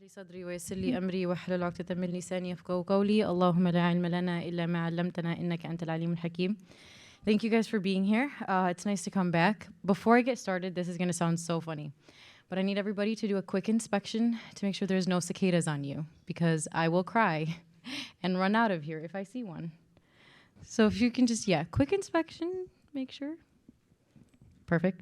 لي صدري ويسر لي أمري واحلل عقدة من لساني يفقهوا قولي اللهم لا علم لنا إلا ما علمتنا إنك أنت العليم الحكيم. Thank you guys for being here. It's nice to come back. Before I get started, this is going to sound so funny, but I need everybody to do a quick inspection to make sure there's no cicadas on you, because I will cry and run out of here if I see one. So if you can just, quick inspection, make sure. Perfect.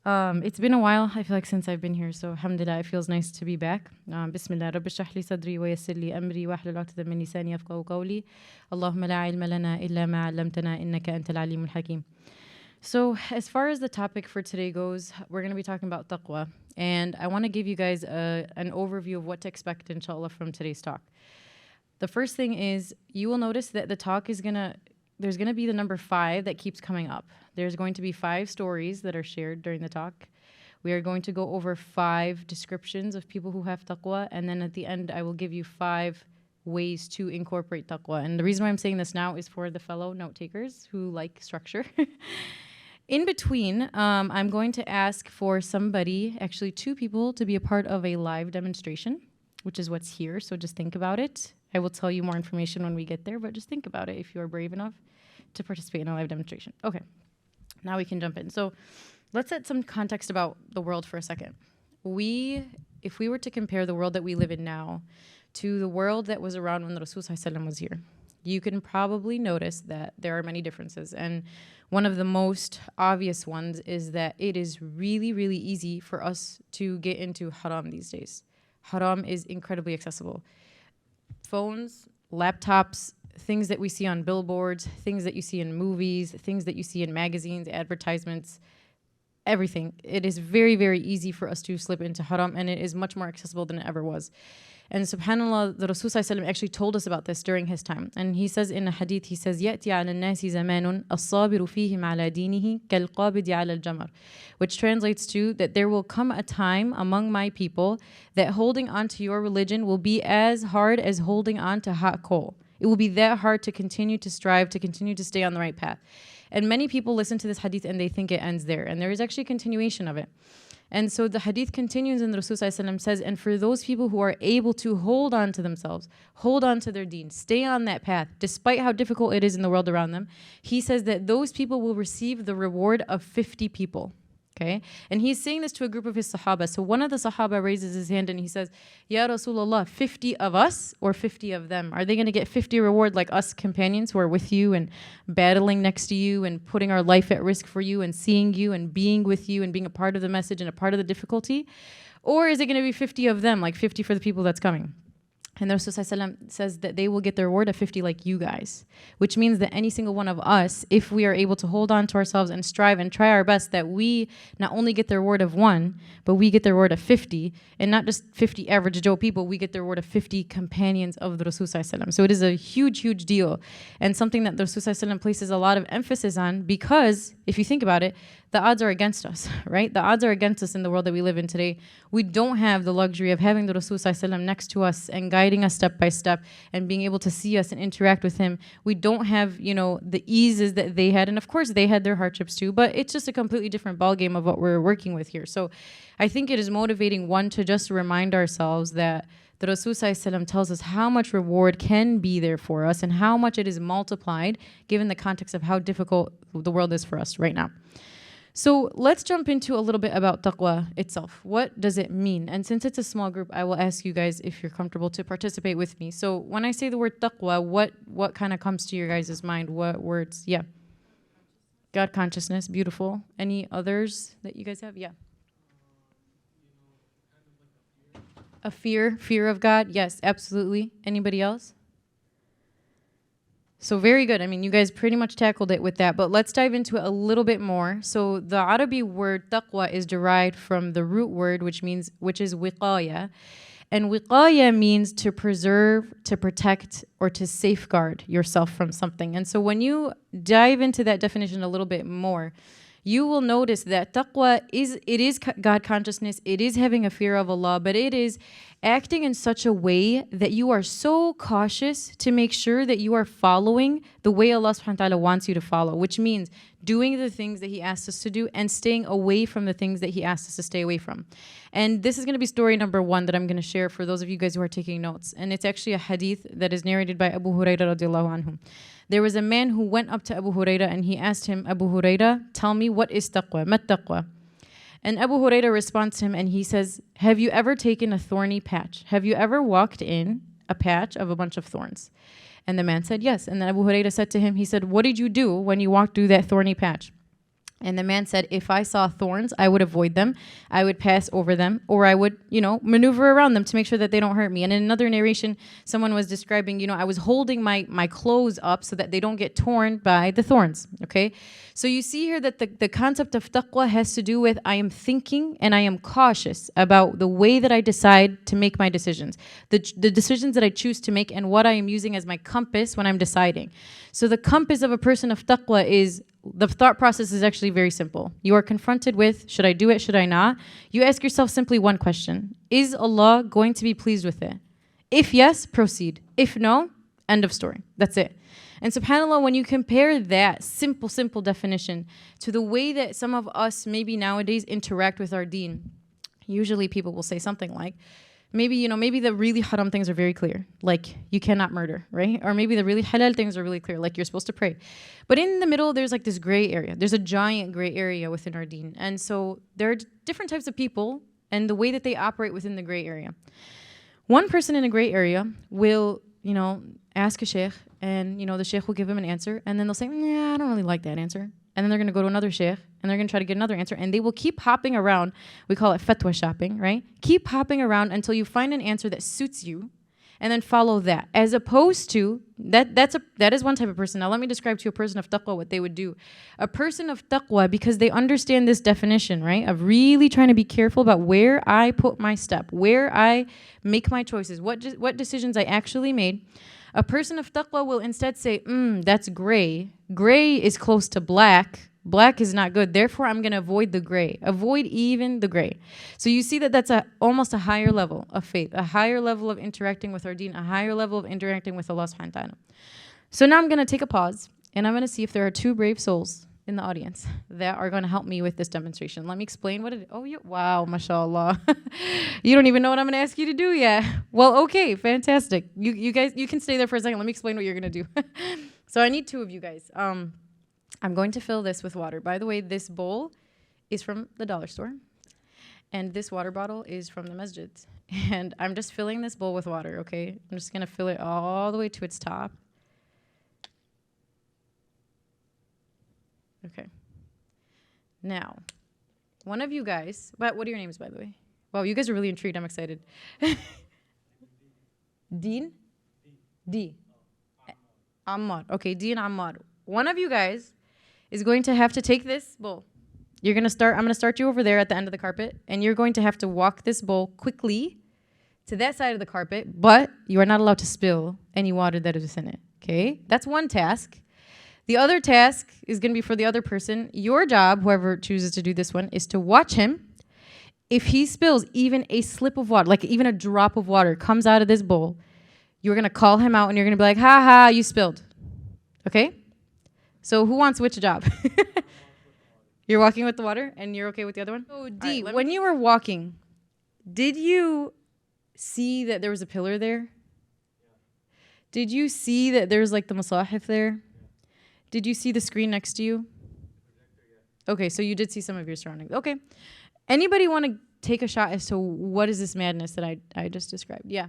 It's been a while, I feel like, since I've been here, so alhamdulillah, it feels nice to be back. Bismillah, Rabbi shrah li sadri wa yassir li amri wahlul 'uqdatan min lisani yafqahu qawli. Allahumma la ilma lana illa ma 'allamtana innaka antal alimul hakim. So, as far as the topic for today goes, we're going to be talking about taqwa, and I want to give you guys an overview of what to expect, inshallah, from today's talk. The first thing is, you will notice that the talk is there's going to be the number 5 that keeps coming up. There's going to be 5 stories that are shared during the talk. We are going to go over 5 descriptions of people who have taqwa, and then at the end I will give you 5 ways to incorporate taqwa. And the reason why I'm saying this now is for the fellow note takers who like structure. In between, I'm going to ask for somebody, actually 2 people, to be a part of a live demonstration, which is what's here, so just think about it. I will tell you more information when we get there, but just think about it if you are brave enough to participate in a live demonstration. Okay, now we can jump in. So let's set some context about the world for a second. If we were to compare the world that we live in now to the world that was around when the Rasul ﷺ was here, you can probably notice that there are many differences. And one of the most obvious ones is that it is really, really easy for us to get into haram these days. Haram is incredibly accessible. Phones, laptops, things that we see on billboards, things that you see in movies, things that you see in magazines, advertisements, everything. It is very, very easy for us to slip into haram, and it is much more accessible than it ever was. And subhanAllah, the Rasul ﷺ actually told us about this during his time. And he says in a hadith, he says, يَأْتِي عَلَى النَّاسِ زَمَانٌ الصَّابِرُ فِيهِمْ عَلَى دِينِهِ كَالْقَابِدِ عَلَى الْجَمَرِ, which translates to that there will come a time among my people that holding on to your religion will be as hard as holding on to hot coal. It will be that hard to continue to strive, to continue to stay on the right path. And many people listen to this hadith and they think it ends there. And there is actually a continuation of it. And so the hadith continues, and the Rasul ﷺ says, and for those people who are able to hold on to themselves, hold on to their deen, stay on that path, despite how difficult it is in the world around them, he says that those people will receive the reward of 50 people. Okay, and he's saying this to a group of his sahaba. So one of the sahaba raises his hand and he says, Ya Rasulullah, 50 of us or 50 of them? Are they going to get 50 reward like us companions who are with you and battling next to you and putting our life at risk for you and seeing you and being with you and being a part of the message and a part of the difficulty? Or is it going to be 50 of them, like 50 for the people that's coming? And the Rasul ﷺ says that they will get the reward of 50 like you guys, which means that any single one of us, if we are able to hold on to ourselves and strive and try our best, that we not only get the reward of 1, but we get the reward of 50, and not just 50 average Joe people, we get the reward of 50 companions of the Rasul ﷺ. So it is a huge, huge deal, and something that the Rasul ﷺ places a lot of emphasis on, because if you think about it, the odds are against us, right? The odds are against us in the world that we live in today. We don't have the luxury of having the Rasul ﷺ next to us and guiding us step by step and being able to see us and interact with him. We don't have, the eases that they had. And of course, they had their hardships too, but it's just a completely different ballgame of what we're working with here. So I think it is motivating, one, to just remind ourselves that the Rasul ﷺ tells us how much reward can be there for us and how much it is multiplied given the context of how difficult the world is for us right now. So let's jump into a little bit about taqwa itself. What does it mean? And since it's a small group, I will ask you guys if you're comfortable to participate with me. So when I say the word taqwa, what kind of comes to your guys' mind? What words? Yeah. God consciousness, beautiful. Any others that you guys have? Yeah. A fear of God? Yes, absolutely. Anybody else? So very good. I mean, you guys pretty much tackled it with that, but let's dive into it a little bit more. So the Arabic word taqwa is derived from the root word, which is wiqaya. And wiqaya means to preserve, to protect, or to safeguard yourself from something. And so when you dive into that definition a little bit more, you will notice that taqwa is God consciousness, it is having a fear of Allah, but it is acting in such a way that you are so cautious to make sure that you are following the way Allah subhanahu wa ta'ala wants you to follow, which means doing the things that He asks us to do and staying away from the things that He asks us to stay away from. And this is going to be story number 1 that I'm going to share for those of you guys who are taking notes. And it's actually a hadith that is narrated by Abu Hurairah radiallahu anhu. There was a man who went up to Abu Hurairah and he asked him, Abu Hurairah, tell me, what is taqwa? Mat taqwa? And Abu Hurairah responds to him and he says, have you ever taken a thorny patch? Have you ever walked in a patch of a bunch of thorns? And the man said, yes. And then Abu Hurairah said to him, he said, what did you do when you walked through that thorny patch? And the man said, if I saw thorns, I would avoid them. I would pass over them, or I would, maneuver around them to make sure that they don't hurt me. And in another narration, someone was describing, I was holding my clothes up so that they don't get torn by the thorns, okay? So you see here that the concept of taqwa has to do with I am thinking and I am cautious about the way that I decide to make my decisions, the decisions that I choose to make and what I am using as my compass when I'm deciding. So the compass of a person of taqwa is, the thought process is actually very simple. You are confronted with, should I do it, should I not? You ask yourself simply one question. Is Allah going to be pleased with it? If yes, proceed. If no, end of story. That's it. And subhanAllah, when you compare that simple definition to the way that some of us maybe nowadays interact with our deen, usually people will say something like, maybe the really haram things are very clear, like you cannot murder, right? Or maybe the really halal things are really clear, like you're supposed to pray. But in the middle, there's like this gray area. There's a giant gray area within our deen. And so there are different types of people and the way that they operate within the gray area. One person in a gray area will, ask a sheikh, and, the sheikh will give him an answer, and then they'll say, I don't really like that answer. And then they're going to go to another sheikh, and they're going to try to get another answer, and they will keep hopping around. We call it fatwa shopping, right? Keep hopping around until you find an answer that suits you, and then follow that. As opposed to, that is one type of person. Now let me describe to a person of taqwa what they would do. A person of taqwa, because they understand this definition, right, of really trying to be careful about where I put my step, where I make my choices, what decisions I actually made. A person of taqwa will instead say, that's gray. Gray is close to black. Black is not good. Therefore, I'm going to avoid the gray. Avoid even the gray. So you see that that's almost a higher level of faith, a higher level of interacting with our deen, a higher level of interacting with Allah subhanahu wa ta'ala. So now I'm going to take a pause, and I'm going to see if there are 2 brave souls in the audience that are going to help me with this demonstration. Let me explain what it is. Oh, wow, mashallah. You don't even know what I'm going to ask you to do yet. Well, okay, fantastic. You guys, you can stay there for a second. Let me explain what you're going to do. So I need 2 of you guys. I'm going to fill this with water. By the way, this bowl is from the dollar store, and this water bottle is from the masjid. And I'm just filling this bowl with water, okay? I'm just going to fill it all the way to its top. Okay. Now, one of you guys, what are your names, by the way? Wow, you guys are really intrigued. I'm excited. Dean? D. Ammar. Okay, D and Ammar. One of you guys is going to have to take this bowl. I'm going to start you over there at the end of the carpet, and you're going to have to walk this bowl quickly to that side of the carpet, but you are not allowed to spill any water that is within it, okay? That's one task. The other task is going to be for the other person. Your job, whoever chooses to do this one, is to watch him. If he spills even a slip of water, like even a drop of water comes out of this bowl, you're going to call him out and you're going to be like, ha ha, you spilled. Okay? So who wants which job? You're walking with the water and you're okay with the other one? So D, right, when you were walking, did you see that there was a pillar there? Did you see that there's like the masahif there? Did you see the screen next to you? Okay, so you did see some of your surroundings. Okay. Anybody want to take a shot as to what is this madness that I just described? Yeah.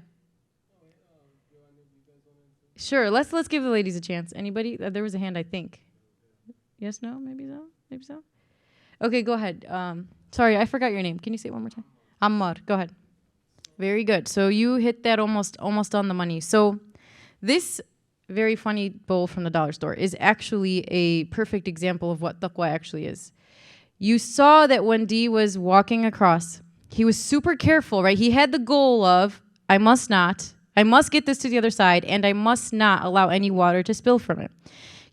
Sure, let's give the ladies a chance. Anybody? There was a hand, I think. Yes, no, maybe so. Okay, go ahead. Sorry, I forgot your name. Can you say it one more time? Ammar, go ahead. Very good. So you hit that almost on the money. So this very funny bowl from the dollar store is actually a perfect example of what taqwa actually is. You saw that when D was walking across, he was super careful, right? He had the goal of, I must get this to the other side, and I must not allow any water to spill from it.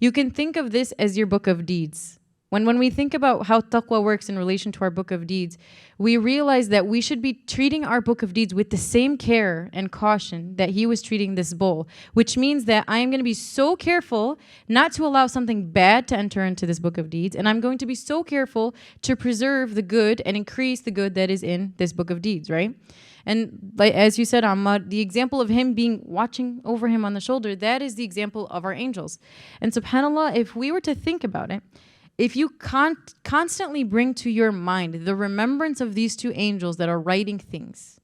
You can think of this as your book of deeds. When we think about how taqwa works in relation to our book of deeds, we realize that we should be treating our book of deeds with the same care and caution that he was treating this bowl, which means that I am going to be so careful not to allow something bad to enter into this book of deeds, and I'm going to be so careful to preserve the good and increase the good that is in this book of deeds, right? And like as you said, Ahmad, the example of him being watching over him on the shoulder, that is the example of our angels. And subhanAllah, if we were to think about it, if you constantly bring to your mind the remembrance of these two angels that are writing things,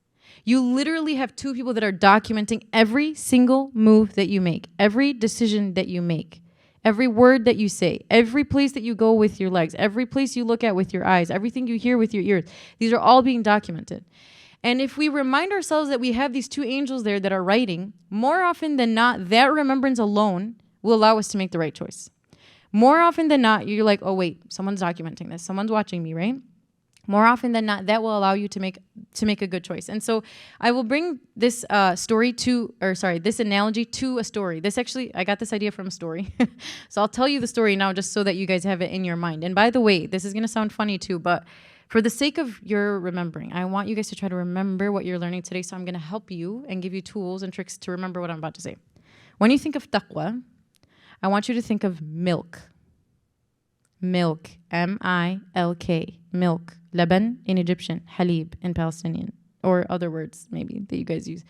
you literally have two people that are documenting every single move that you make, every decision that you make, every word that you say, every place that you go with your legs, every place you look at with your eyes, everything you hear with your ears. These are all being documented. And if we remind ourselves that we have these two angels there that are writing, more often than not, that remembrance alone will allow us to make the right choice. More often than not, you're like, oh, wait, someone's documenting this. Someone's watching me, right? More often than not, that will allow you to make a good choice. And so I will bring this this analogy to a story. This actually, I got this idea from a story. So I'll tell you the story now just so that you guys have it in your mind. And by the way, this is going to sound funny too, but for the sake of your remembering, I want you guys to try to remember what you're learning today. So I'm going to help you and give you tools and tricks to remember what I'm about to say. When you think of taqwa, I want you to think of milk. Milk, M-I-L-K, milk. Laban in Egyptian, halib in Palestinian, or other words maybe that you guys use.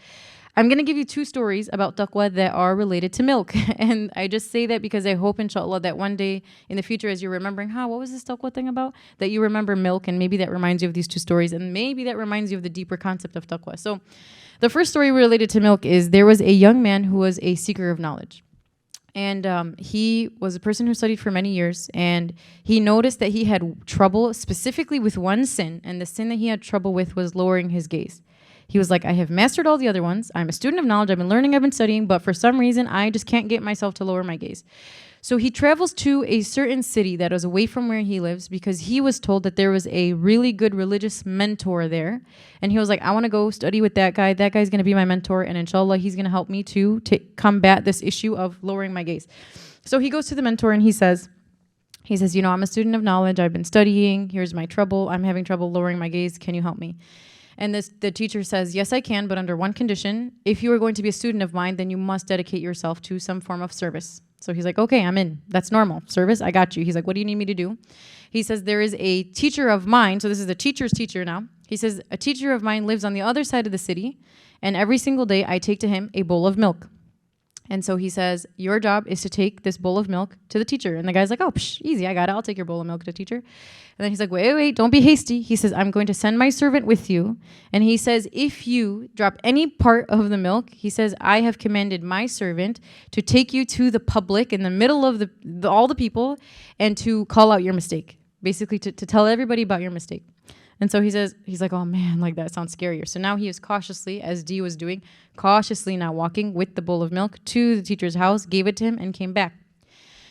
I'm going to give you two stories about taqwa that are related to milk. And I just say that because I hope, inshallah, that one day in the future, as you're remembering, what was this taqwa thing about? That you remember milk, and maybe that reminds you of these two stories, and maybe that reminds you of the deeper concept of taqwa. So the first story related to milk is there was a young man who was a seeker of knowledge. And he was a person who studied for many years, and he noticed that he had trouble specifically with one sin, and the sin that he had trouble with was lowering his gaze. He was like, I have mastered all the other ones. I'm a student of knowledge. I've been learning, I've been studying, but for some reason, I just can't get myself to lower my gaze. So he travels to a certain city that was away from where he lives because he was told that there was a really good religious mentor there. And he was like, I want to go study with that guy. That guy's going to be my mentor. And inshallah, he's going to help me to combat this issue of lowering my gaze. So he goes to the mentor and he says, I'm a student of knowledge. I've been studying. Here's my trouble. I'm having trouble lowering my gaze. Can you help me? And the teacher says, yes, I can, but under one condition. If you are going to be a student of mine, then you must dedicate yourself to some form of service. So he's like, okay, I'm in. That's normal. Service, I got you. He's like, what do you need me to do? He says, there is a teacher of mine. So this is the teacher's teacher now. He says, a teacher of mine lives on the other side of the city, and every single day I take to him a bowl of milk. And so he says, your job is to take this bowl of milk to the teacher. And the guy's like, oh, easy, I got it. I'll take your bowl of milk to the teacher. And then he's like, wait, don't be hasty. He says, I'm going to send my servant with you. And he says, if you drop any part of the milk, he says, I have commanded my servant to take you to the public in the middle of all the people and to call out your mistake. Basically, to tell everybody about your mistake. And so he's like, oh man, like that sounds scarier. So now he is cautiously, as Dee was doing, cautiously now walking with the bowl of milk to the teacher's house, gave it to him, and came back.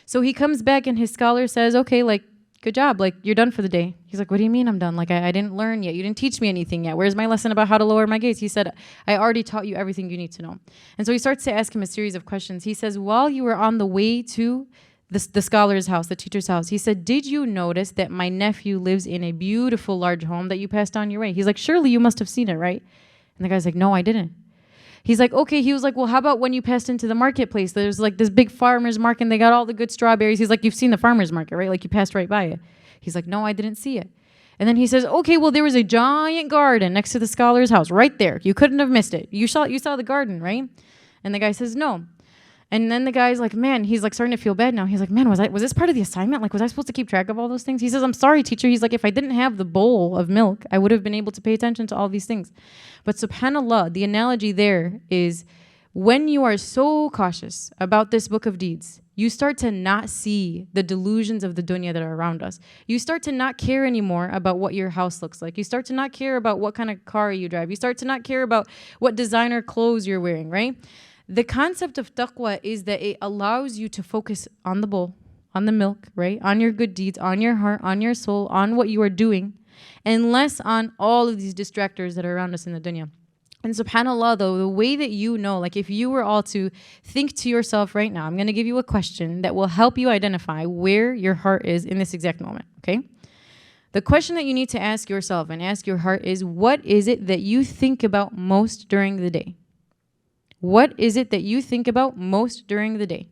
So he comes back and his scholar says, okay, like, good job, like, you're done for the day. He's like, what do you mean I'm done? Like, I didn't learn yet. You didn't teach me anything yet. Where's my lesson about how to lower my gaze? He said, I already taught you everything you need to know. And so he starts to ask him a series of questions. He says, while you were on the way to the scholar's house, the teacher's house, he said, did you notice that my nephew lives in a beautiful large home that you passed on your way? He's like, surely you must have seen it, right? And the guy's like, no, I didn't. He's like, okay. He was like, well, how about when you passed into the marketplace? There's like this big farmer's market and they got all the good strawberries. He's like, you've seen the farmer's market, right? Like you passed right by it. He's like, no, I didn't see it. And then he says, okay, well, there was a giant garden next to the scholar's house right there. You couldn't have missed it. You saw the garden, right? And the guy says, no. And then the guy's like, man, he's like starting to feel bad now. He's like, man, was this part of the assignment? Like, was I supposed to keep track of all those things? He says, I'm sorry, teacher. He's like, if I didn't have the bowl of milk, I would have been able to pay attention to all these things. But subhanAllah, the analogy there is when you are so cautious about this book of deeds, you start to not see the delusions of the dunya that are around us. You start to not care anymore about what your house looks like. You start to not care about what kind of car you drive. You start to not care about what designer clothes you're wearing, right? The concept of taqwa is that it allows you to focus on the bowl, on the milk, right? On your good deeds, on your heart, on your soul, on what you are doing, and less on all of these distractors that are around us in the dunya. And subhanAllah, though, the way that you know, like if you were all to think to yourself right now, I'm going to give you a question that will help you identify where your heart is in this exact moment, okay? The question that you need to ask yourself and ask your heart is, what is it that you think about most during the day? What is it that you think about most during the day?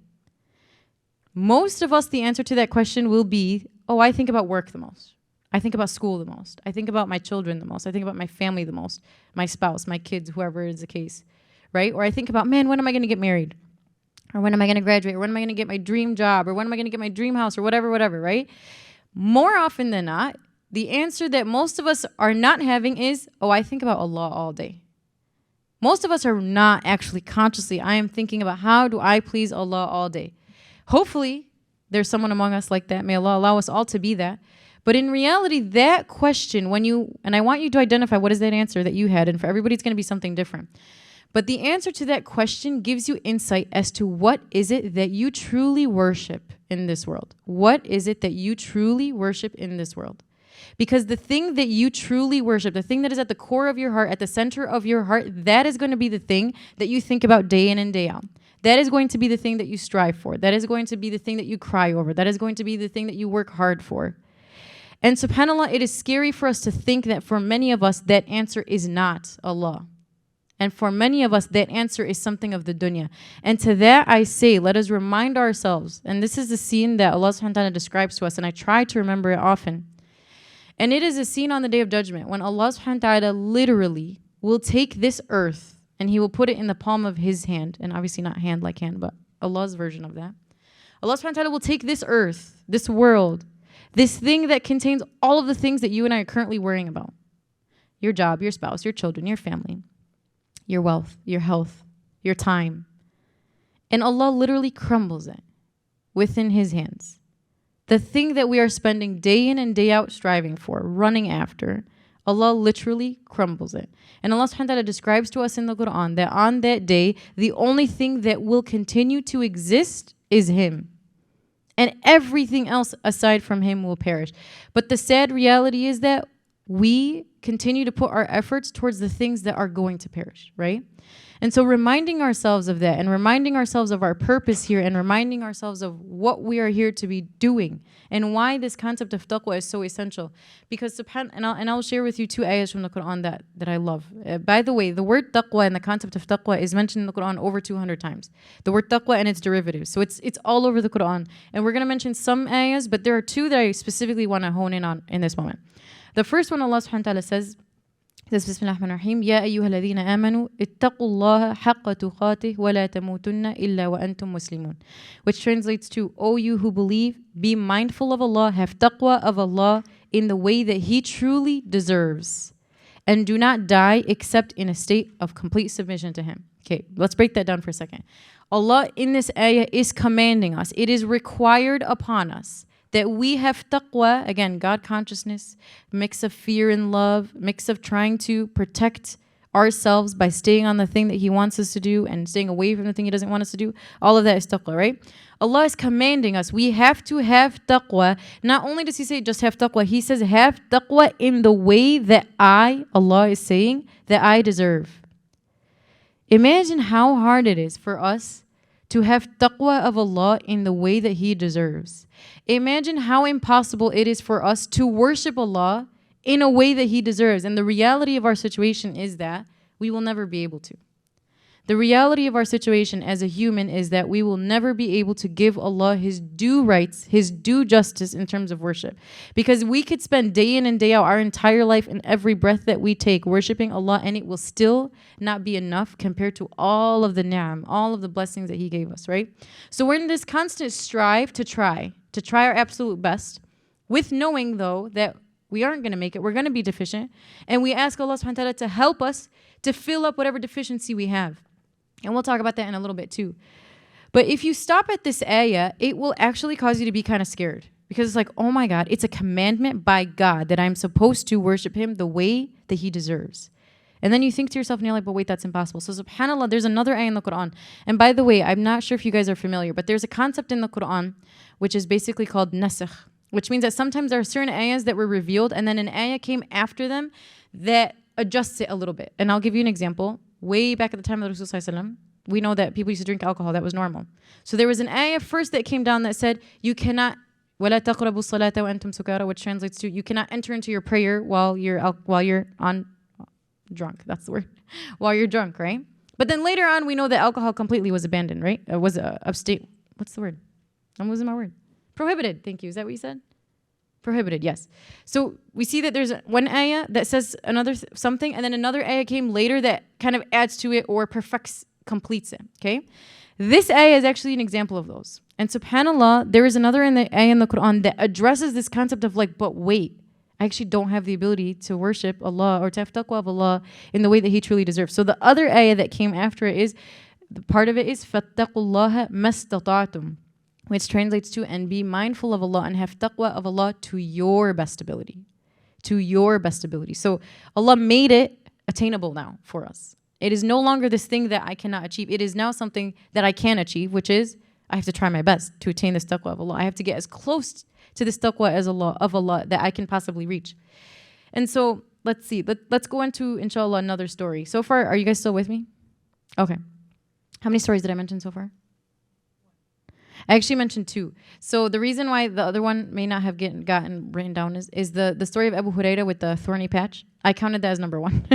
Most of us, the answer to that question will be, oh, I think about work the most. I think about school the most. I think about my children the most. I think about my family the most. My spouse, my kids, whoever is the case, right? Or I think about, man, when am I going to get married? Or when am I going to graduate? Or when am I going to get my dream job? Or when am I going to get my dream house? Or whatever, right? More often than not, the answer that most of us are not having is, oh, I think about Allah all day. Most of us are not actually consciously, I am thinking about how do I please Allah all day. Hopefully, there's someone among us like that. May Allah allow us all to be that. But in reality, that question, and I want you to identify what is that answer that you had, and for everybody it's going to be something different. But the answer to that question gives you insight as to what is it that you truly worship in this world. What is it that you truly worship in this world? Because the thing that you truly worship, the thing that is at the core of your heart, at the center of your heart, that is going to be the thing that you think about day in and day out. That is going to be the thing that you strive for. That is going to be the thing that you cry over. That is going to be the thing that you work hard for. And subhanAllah, it is scary for us to think that for many of us, that answer is not Allah. And for many of us, that answer is something of the dunya. And to that I say, let us remind ourselves, and this is the scene that Allah subhanahu wa ta'ala describes to us, and I try to remember it often. And it is a scene on the Day of Judgment when Allah subhanahu wa ta'ala literally will take this earth and He will put it in the palm of His hand. And obviously not hand like hand, but Allah's version of that. Allah subhanahu wa ta'ala will take this earth, this world, this thing that contains all of the things that you and I are currently worrying about. Your job, your spouse, your children, your family, your wealth, your health, your time. And Allah literally crumbles it within His hands. The thing that we are spending day in and day out striving for, running after, Allah literally crumbles it. And Allah subhanahu wa ta'ala describes to us in the Quran that on that day, the only thing that will continue to exist is Him. And everything else aside from Him will perish. But the sad reality is that we continue to put our efforts towards the things that are going to perish, right? And so reminding ourselves of that and reminding ourselves of our purpose here and reminding ourselves of what we are here to be doing and why this concept of taqwa is so essential. Because I'll share with you two ayahs from the Quran that I love. By the way, the word taqwa and the concept of taqwa is mentioned in the Quran over 200 times. The word taqwa and its derivatives. So it's all over the Quran. And we're going to mention some ayahs, but there are two that I specifically want to hone in on in this moment. The first one, Allah subhanahu wa ta'ala says, Bismillah ar-Rahman ar-Rahim, Ya ayyuha alladhina amanu, ittaqullaha haqqa tuqatih wa la tamutunna illa wa antum muslimun. Which translates to, O you who believe, be mindful of Allah, have taqwa of Allah in the way that He truly deserves. And do not die except in a state of complete submission to Him. Okay, let's break that down for a second. Allah in this ayah is commanding us. It is required upon us that we have taqwa, again, God consciousness, mix of fear and love, mix of trying to protect ourselves by staying on the thing that He wants us to do and staying away from the thing He doesn't want us to do. All of that is taqwa, right? Allah is commanding us. We have to have taqwa. Not only does He say just have taqwa, He says have taqwa in the way that Allah is saying, that I deserve. Imagine how hard it is for us to have taqwa of Allah in the way that He deserves. Imagine how impossible it is for us to worship Allah in a way that He deserves. And the reality of our situation is that we will never be able to. The reality of our situation as a human is that we will never be able to give Allah His due rights, His due justice in terms of worship. Because we could spend day in and day out our entire life and every breath that we take worshiping Allah, and it will still not be enough compared to all of the ni'am, all of the blessings that He gave us, right? So we're in this constant strive to try our absolute best, with knowing though that we aren't going to make it, we're going to be deficient, and we ask Allah subhanahu wa ta'ala to help us to fill up whatever deficiency we have. And we'll talk about that in a little bit too. But if you stop at this ayah, it will actually cause you to be kind of scared. Because it's like, oh my God, it's a commandment by God that I'm supposed to worship Him the way that He deserves. And then you think to yourself and you're like, but wait, that's impossible. So subhanAllah, there's another ayah in the Quran. And by the way, I'm not sure if you guys are familiar, but there's a concept in the Quran which is basically called nasikh, which means that sometimes there are certain ayahs that were revealed and then an ayah came after them that adjusts it a little bit. And I'll give you an example. Way back at the time of the Rasul, we know that people used to drink alcohol. That was normal. So there was an ayah first that came down that said, you cannot, وَلَا تَقْرَبُوا الصَّلَاةَ وَأَنْتُمْ سُكَارَى, which translates to, you cannot enter into your prayer while you're drunk. That's the word. While you're drunk, right? But then later on, we know that alcohol completely was abandoned, right? It was upstate. What's the word? I'm losing my word. Prohibited. Thank you. Is that what you said? Prohibited, yes. So we see that there's one ayah that says another something, and then another ayah came later that kind of adds to it or completes it, okay? This ayah is actually an example of those. And subhanAllah, there is another ayah in the Quran that addresses this concept of like, but wait, I actually don't have the ability to worship Allah or to have taqwa of Allah in the way that He truly deserves. So the other ayah that came after it is, the part of it is, فَاتَّقُوا اللَّهَ مَا اسْتَطَعْتُمْ, which translates to, and be mindful of Allah and have taqwa of Allah to your best ability. To your best ability. So Allah made it attainable now for us. It is no longer this thing that I cannot achieve. It is now something that I can achieve, which is I have to try my best to attain this taqwa of Allah. I have to get as close to this taqwa of Allah that I can possibly reach. And so let's see. Let's go into, inshallah, another story. So far, are you guys still with me? Okay. How many stories did I mention so far? I actually mentioned 2. So the reason why the other one may not have gotten written down is the story of Abu Huraira with the thorny patch. I counted that as number 1.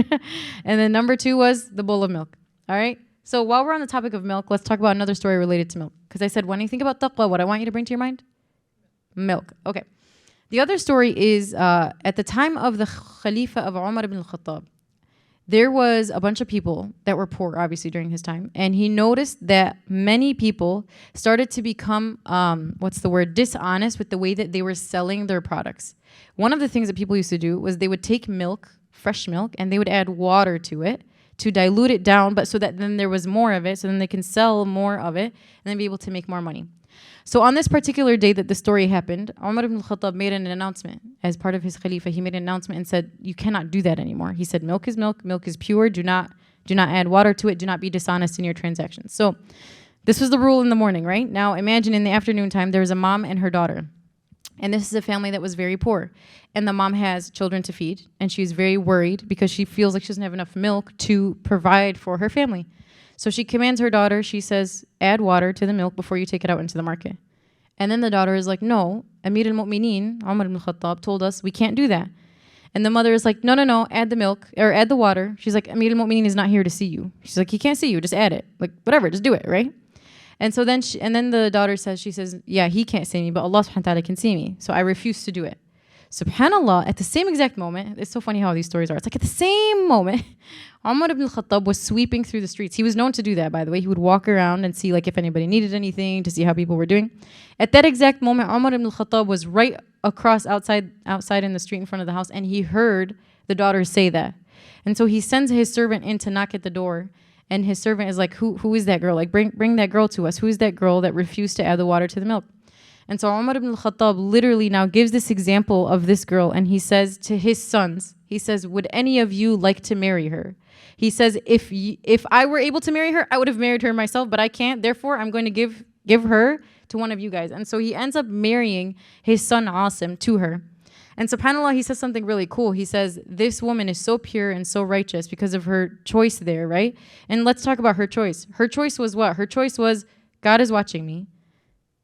And then number 2 was the bowl of milk. All right? So while we're on the topic of milk, let's talk about another story related to milk. Because I said, when you think about taqwa, what I want you to bring to your mind? Milk. Okay. The other story is at the time of the Khalifa of Umar ibn al-Khattab, there was a bunch of people that were poor, obviously, during his time. And he noticed that many people started to become, dishonest with the way that they were selling their products. One of the things that people used to do was they would take milk, fresh milk, and they would add water to it to dilute it down, but so that then there was more of it, so then they can sell more of it and then be able to make more money. So on this particular day that the story happened, Umar ibn al-Khattab made an announcement. As part of his Khalifa, he made an announcement and said, you cannot do that anymore. He said, milk is pure, do not add water to it, do not be dishonest in your transactions. So this was the rule in the morning, right? Now imagine in the afternoon time, there was a mom and her daughter. And this is a family that was very poor. And the mom has children to feed, and she's very worried because she feels like she doesn't have enough milk to provide for her family. So she commands her daughter, she says, add water to the milk before you take it out into the market. And then the daughter is like, no, Amir al-Mu'mineen, Umar ibn Khattab, told us we can't do that. And the mother is like, no, add the milk, or add the water. She's like, Amir al-Mu'mineen is not here to see you. She's like, he can't see you, just add it. Like, whatever, just do it, right? And so then then the daughter says, yeah, he can't see me, but Allah subhanahu wa ta'ala can see me. So I refuse to do it. SubhanAllah, at the same exact moment, it's so funny how these stories are. It's like at the same moment, Umar ibn al-Khattab was sweeping through the streets. He was known to do that, by the way. He would walk around and see like if anybody needed anything, to see how people were doing. At that exact moment, Umar ibn al-Khattab was right across outside in the street in front of the house, and he heard the daughter say that. And so he sends his servant in to knock at the door, and his servant is like, who is that girl? Like, bring that girl to us. Who is that girl that refused to add the water to the milk? And so Umar ibn al-Khattab literally now gives this example of this girl, and he says to his sons, he says, would any of you like to marry her? He says, if I were able to marry her, I would have married her myself, but I can't. Therefore, I'm going to give her to one of you guys. And so he ends up marrying his son Asim to her. And subhanAllah, he says something really cool. He says, this woman is so pure and so righteous because of her choice there, right? And let's talk about her choice. Her choice was what? Her choice was, God is watching me.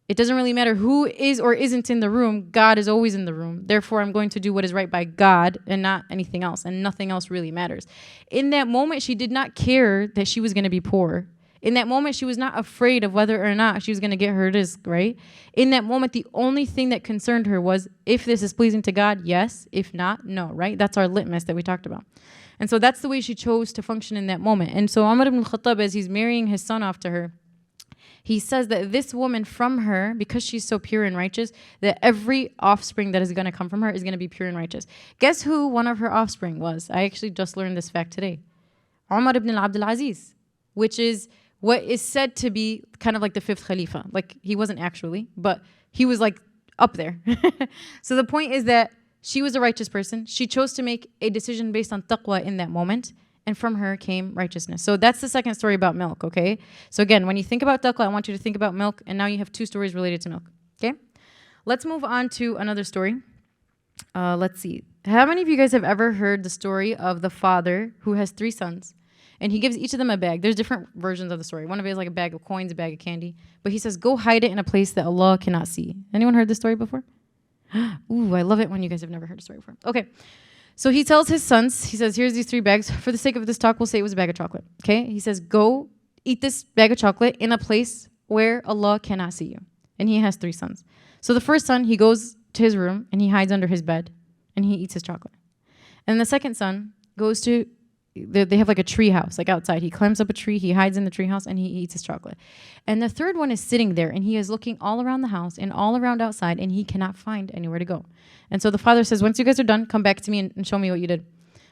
It doesn't really matter who is or isn't in the room. God is always in the room. Therefore, I'm going to do what is right by God and not anything else. And nothing else really matters. In that moment, she did not care that she was going to be poor. In that moment, she was not afraid of whether or not she was going to get her rizq, right? In that moment, the only thing that concerned her was, if this is pleasing to God, yes. If not, no, right? That's our litmus that we talked about. And so that's the way she chose to function in that moment. And so Umar ibn Khattab, as he's marrying his son off to her, he says that this woman from her, because she's so pure and righteous, that every offspring that is going to come from her is going to be pure and righteous. Guess who one of her offspring was? I actually just learned this fact today. Umar ibn Abdul Aziz, which is what is said to be kind of like the 5th Khalifa. Like, he wasn't actually, but he was like up there. So the point is that she was a righteous person. She chose to make a decision based on taqwa in that moment. And from her came righteousness. So that's the second story about milk, okay? So again, when you think about taqwa, I want you to think about milk. And now you have 2 stories related to milk, okay? Let's move on to another story. Let's see. How many of you guys have ever heard the story of the father who has 3 sons? And he gives each of them a bag. There's different versions of the story. One of it is like a bag of coins, a bag of candy. But he says, go hide it in a place that Allah cannot see. Anyone heard this story before? Ooh, I love it when you guys have never heard a story before. Okay. So he tells his sons, he says, here's these 3 bags. For the sake of this talk, we'll say it was a bag of chocolate. Okay? He says, go eat this bag of chocolate in a place where Allah cannot see you. And he has 3 sons. So the first son, he goes to his room and he hides under his bed and he eats his chocolate. And the second son goes to, they have like a tree house, like outside. He climbs up a tree, he hides in the tree house, and he eats his chocolate. And the third one is sitting there, and he is looking all around the house and all around outside, and he cannot find anywhere to go. And so the father says, once you guys are done, come back to me and show me what you did.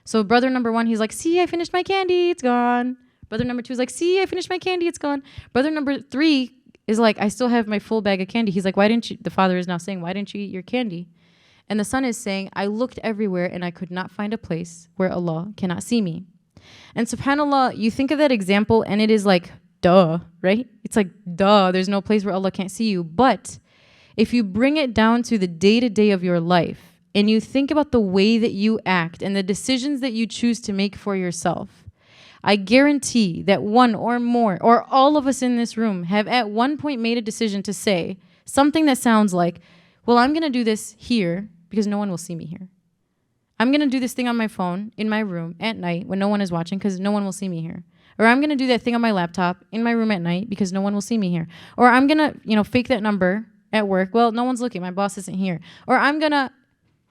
So brother number 1, he's like, see, I finished my candy, it's gone. Brother number 2 is like, see, I finished my candy, it's gone. Brother number 3 is like, I still have my full bag of candy. He's like, why didn't you, the father is now saying, why didn't you eat your candy? And the son is saying, I looked everywhere and I could not find a place where Allah cannot see me. And subhanAllah, you think of that example and it is like, duh, right? It's like, duh, there's no place where Allah can't see you. But if you bring it down to the day-to-day of your life and you think about the way that you act and the decisions that you choose to make for yourself, I guarantee that one or more or all of us in this room have at one point made a decision to say something that sounds like, well, I'm going to do this here because no one will see me here. I'm going to do this thing on my phone in my room at night when no one is watching because no one will see me here. Or I'm going to do that thing on my laptop in my room at night because no one will see me here. Or I'm going to, fake that number at work. Well, no one's looking. My boss isn't here. Or I'm going to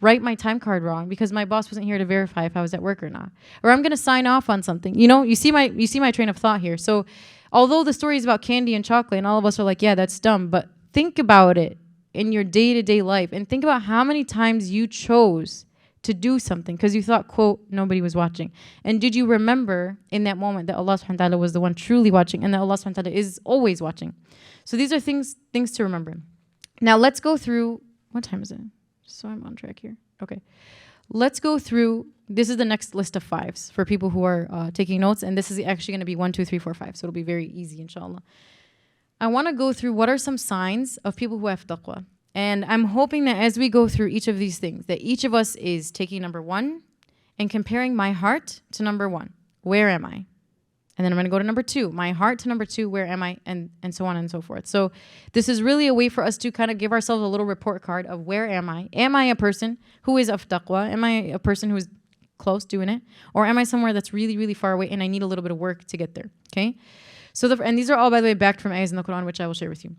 write my time card wrong because my boss wasn't here to verify if I was at work or not. Or I'm going to sign off on something. You see my train of thought here. So although the story is about candy and chocolate and all of us are like, yeah, that's dumb, but think about it in your day-to-day life and think about how many times you chose to do something because you thought, quote, nobody was watching. And did you remember in that moment that Allah subhanahu wa ta'ala was the one truly watching and that Allah subhanahu wa ta'ala is always watching? So these are things to remember. Now let's go through, what time is it? Just so I'm on track here. Okay. Let's go through, this is the next list of 5s for people who are taking notes. And this is actually going to be 1, 2, 3, 4, 5. So it'll be very easy, inshallah. I want to go through what are some signs of people who have taqwa. And I'm hoping that as we go through each of these things, that each of us is taking number 1 and comparing my heart to number 1. Where am I? And then I'm going to go to number 2. My heart to number 2, where am I? And so on and so forth. So this is really a way for us to kind of give ourselves a little report card of where am I? Am I a person who is of taqwa? Am I a person who is close doing it? Or am I somewhere that's really, really far away and I need a little bit of work to get there? Okay? So and these are all, by the way, backed from ayahs in the Quran, which I will share with you.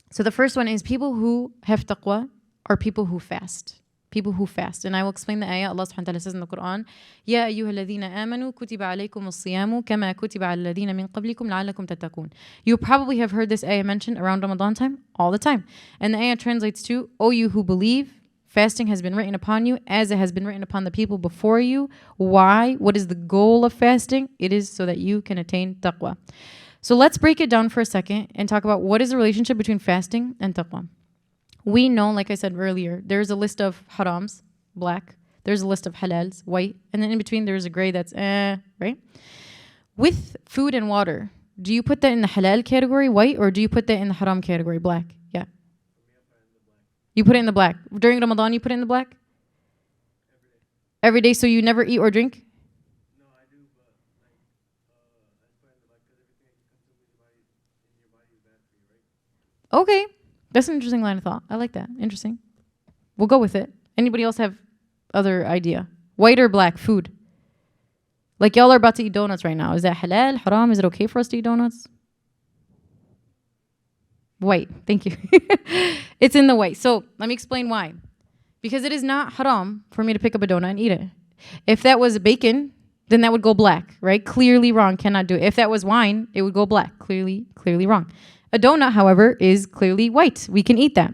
So the first one is people who have taqwa are people who fast. People who fast. And I will explain the ayah. Allah subhanahu wa ta'ala says in the Quran, يَا أَيُّهَا الَّذِينَ آمَنُوا كُتِبَ عَلَيْكُمُ الصِّيَامُ كَمَا كُتِبَ عَلَى الَّذِينَ مِن قَبْلِكُمْ لَعَلَّكُمْ تَتَّقُونَ. You probably have heard this ayah mentioned around Ramadan time all the time. And the ayah translates to, O you who believe, fasting has been written upon you as it has been written upon the people before you. Why? What is the goal of fasting? It is so that you can attain taqwa. So let's break it down for a second and talk about what is the relationship between fasting and taqwa. We know, like I said earlier, there's a list of harams, black. There's a list of halals, white. And then in between, there's a gray that's right? With food and water, do you put that in the halal category, white, or do you put that in the haram category, black? Yeah. You put it in the black. During Ramadan, you put it in the black? Every day, so you never eat or drink? Okay, that's an interesting line of thought. I like that. Interesting. We'll go with it. Anybody else have other idea? White or black food? Like y'all are about to eat donuts right now. Is that halal, haram? Is it okay for us to eat donuts? White. Thank you. It's in the white. So let me explain why. Because it is not haram for me to pick up a donut and eat it. If that was bacon, then that would go black, right? Clearly wrong. Cannot do it. If that was wine, it would go black. Clearly wrong. A donut, however, is clearly white. We can eat that.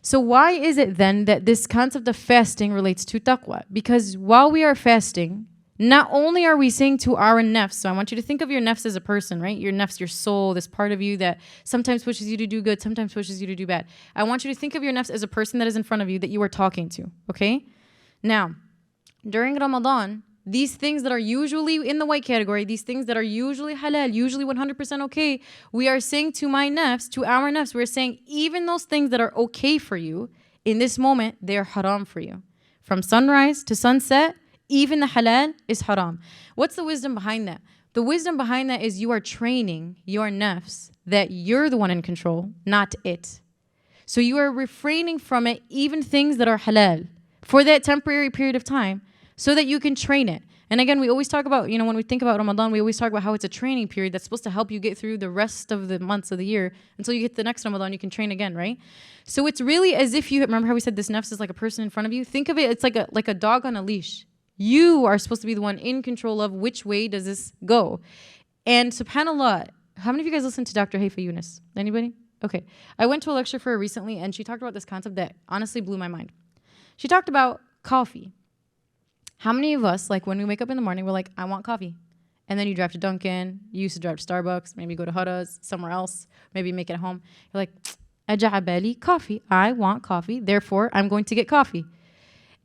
So why is it then that this concept of fasting relates to taqwa? Because while we are fasting, not only are we saying to our nafs, so I want you to think of your nafs as a person, right? Your nafs, your soul, this part of you that sometimes pushes you to do good, sometimes pushes you to do bad. I want you to think of your nafs as a person that is in front of you that you are talking to, okay? Now, during Ramadan, these things that are usually in the white category, these things that are usually halal, usually 100% okay, we are saying to my nafs, to our nafs, we're saying even those things that are okay for you, in this moment, they are haram for you. From sunrise to sunset, even the halal is haram. What's the wisdom behind that? The wisdom behind that is you are training your nafs that you're the one in control, not it. So you are refraining from it, even things that are halal, for that temporary period of time, so that you can train it. And again, we always talk about, when we think about Ramadan, we always talk about how it's a training period that's supposed to help you get through the rest of the months of the year until you get to the next Ramadan, you can train again, right? So it's really as if you, remember how we said this nafs is like a person in front of you? Think of it, it's like a dog on a leash. You are supposed to be the one in control of which way does this go. And subhanAllah, how many of you guys listen to Dr. Haifa Yunus? Anybody? Okay. I went to a lecture for her recently, and she talked about this concept that honestly blew my mind. She talked about coffee. How many of us, like when we wake up in the morning, we're like, I want coffee. And then you drive to Dunkin', you used to drive to Starbucks, maybe go to Huda's, somewhere else, maybe make it at home. You're like, Aja'abali, coffee. I want coffee, therefore I'm going to get coffee.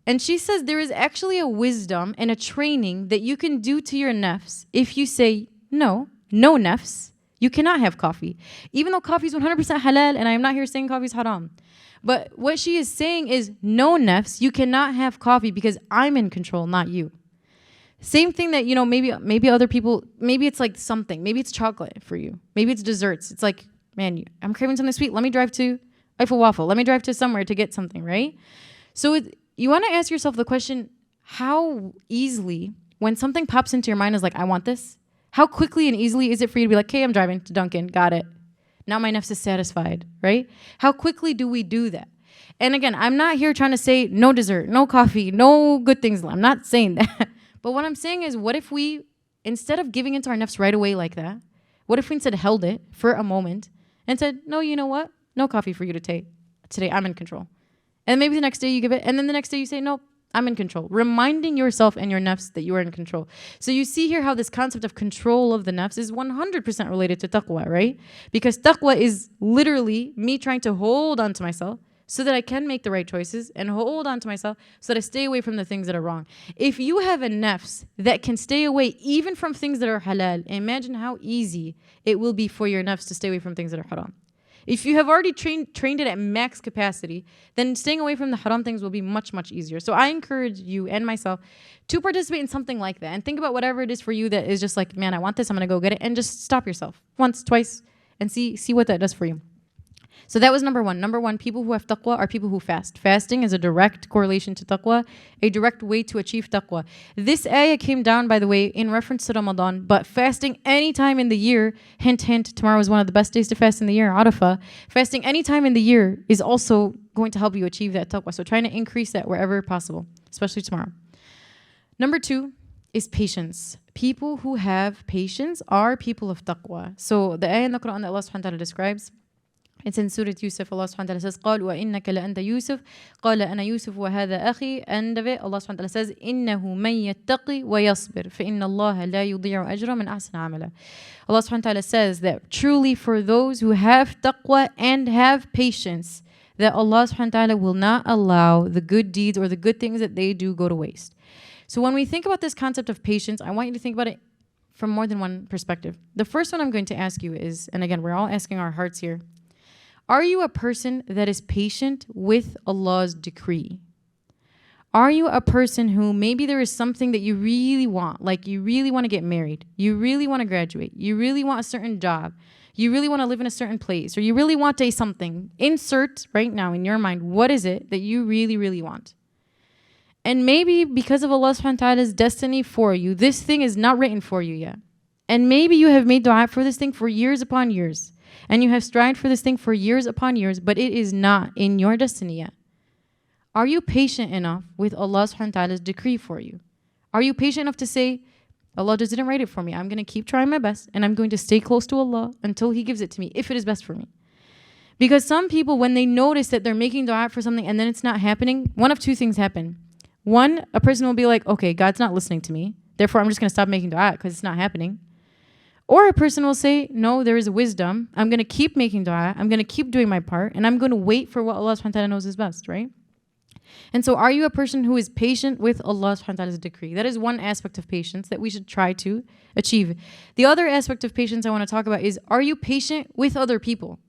And she says there is actually a wisdom and a training that you can do to your nafs if you say, no nafs, you cannot have coffee. Even though coffee is 100% halal, and I am not here saying coffee is haram. But what she is saying is, no nafs, you cannot have coffee because I'm in control, not you. Same thing that, maybe other people, maybe it's like something. Maybe it's chocolate for you. Maybe it's desserts. It's like, man, I'm craving something sweet. Let me drive to Eiffel Waffle. Let me drive to somewhere to get something, right? So you want to ask yourself the question, how easily, when something pops into your mind is like, I want this, how quickly and easily is it for you to be like, okay, I'm driving to Dunkin', got it. Now my nafs is satisfied, right? How quickly do we do that? And again, I'm not here trying to say no dessert, no coffee, no good things. I'm not saying that. But what I'm saying is, what if we, instead of giving into our nafs right away like that, what if we instead held it for a moment and said, no, you know what? No coffee for you to take. Today, I'm in control. And maybe the next day you give it, and then the next day you say, no, I'm in control. Reminding yourself and your nafs that you are in control. So you see here how this concept of control of the nafs is 100% related to taqwa, right? Because taqwa is literally me trying to hold on to myself so that I can make the right choices, and hold on to myself so that I stay away from the things that are wrong. If you have a nafs that can stay away even from things that are halal, imagine how easy it will be for your nafs to stay away from things that are haram. If you have already trained it at max capacity, then staying away from the haram things will be much, much easier. So I encourage you and myself to participate in something like that, and think about whatever it is for you that is just like, man, I want this, I'm going to go get it, and just stop yourself once, twice, and see what that does for you. So that was number one. Number one, people who have taqwa are people who fast. Fasting is a direct correlation to taqwa, a direct way to achieve taqwa. This ayah came down, by the way, in reference to Ramadan, but fasting any time in the year, hint, hint, tomorrow is one of the best days to fast in the year, Arafah. Fasting any time in the year is also going to help you achieve that taqwa. So trying to increase that wherever possible, especially tomorrow. Number two is patience. People who have patience are people of taqwa. So the ayah in the Quran that Allah subhanahu wa ta'ala describes, it's in Surah Yusuf. Allah subhanahu wa ta'ala says, قَالْ وَإِنَّكَ لَأَنْتَ يُوسُف قَالَ أَنَا يُوسُف وَهَذَا أَخِي. End of it, Allah subhanahu wa ta'ala says, إِنَّهُ مَن يَتَّقِي وَيَصْبِرْ فَإِنَّ اللَّهَ لَا يُضِيعُ أَجْرَ مَنْ أَحْسَنَ عَمَلًا. Allah subhanahu wa ta'ala says that truly for those who have taqwa and have patience, that Allah subhanahu wa ta'ala will not allow the good deeds or the good things that they do go to waste. So when we think about this concept of patience, I want you to think about it from more than one perspective. The first one I'm going to ask you is, and again, we're all asking our hearts here, are you a person that is patient with Allah's decree? Are you a person who maybe there is something that you really want, like you really want to get married, you really want to graduate, you really want a certain job, you really want to live in a certain place, or you really want a something? Insert right now in your mind, what is it that you really, really want? And maybe because of Allah subhanahu wa ta'ala's destiny for you, this thing is not written for you yet. And maybe you have made dua for this thing for years upon years. And you have strived for this thing for years upon years, but it is not in your destiny yet. Are you patient enough with Allah subhanahu wa ta'ala's decree for you? Are you patient enough to say, Allah just didn't write it for me. I'm going to keep trying my best, and I'm going to stay close to Allah until He gives it to me, if it is best for me. Because some people, when they notice that they're making dua for something and then it's not happening, one of two things happen. One, a person will be like, okay, God's not listening to me, therefore I'm just going to stop making dua because it's not happening. Or a person will say, no, there is wisdom. I'm going to keep making dua. I'm going to keep doing my part. And I'm going to wait for what Allah subhanahu wa ta'ala knows is best, right? And so are you a person who is patient with Allah subhanahu wa ta'ala's decree? That is one aspect of patience that we should try to achieve. The other aspect of patience I want to talk about is, are you patient with other people?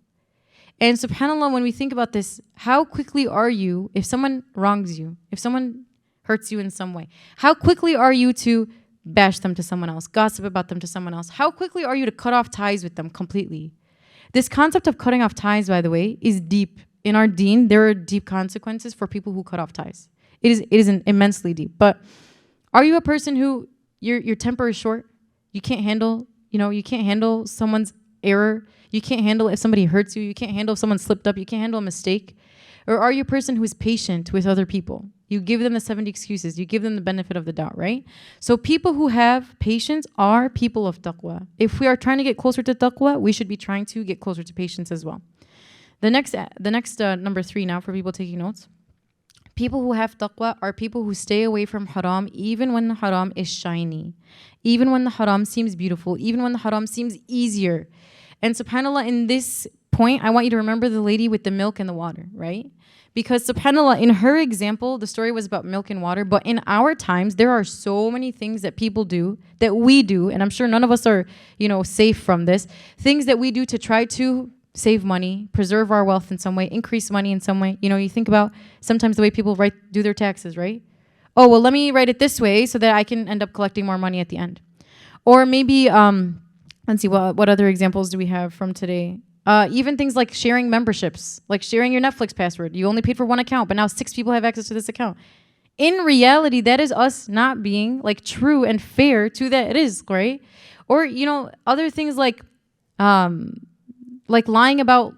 And subhanAllah, when we think about this, how quickly are you, if someone wrongs you, if someone hurts you in some way? How quickly are you to bash them to someone else, gossip about them to someone else? How quickly are you to cut off ties with them completely? This concept of cutting off ties, by the way, is deep. In our deen, there are deep consequences for people who cut off ties. It is immensely deep. But are you a person who your temper is short? You can't handle, you can't handle someone's error. You can't handle if somebody hurts you. You can't handle if someone slipped up. You can't handle a mistake. Or are you a person who is patient with other people? You give them the 70 excuses. You give them the benefit of the doubt, right? So people who have patience are people of taqwa. If we are trying to get closer to taqwa, we should be trying to get closer to patience as well. The next number 3 now for people taking notes. People who have taqwa are people who stay away from haram even when the haram is shiny. Even when the haram seems beautiful. Even when the haram seems easier. And subhanAllah, in this point, I want you to remember the lady with the milk and the water, right? Because subhanAllah, in her example, the story was about milk and water. But in our times, there are so many things that people do, that we do, and I'm sure none of us are, safe from this. Things that we do to try to save money, preserve our wealth in some way, increase money in some way. You think about sometimes the way people do their taxes, right? Oh, well, let me write it this way so that I can end up collecting more money at the end. Or maybe, let's see, what other examples do we have from today? Even things like sharing memberships, like sharing your Netflix password. You only paid for one account, but now 6 people have access to this account. In reality, that is us not being true and fair to that risk, right? Or, other things like lying about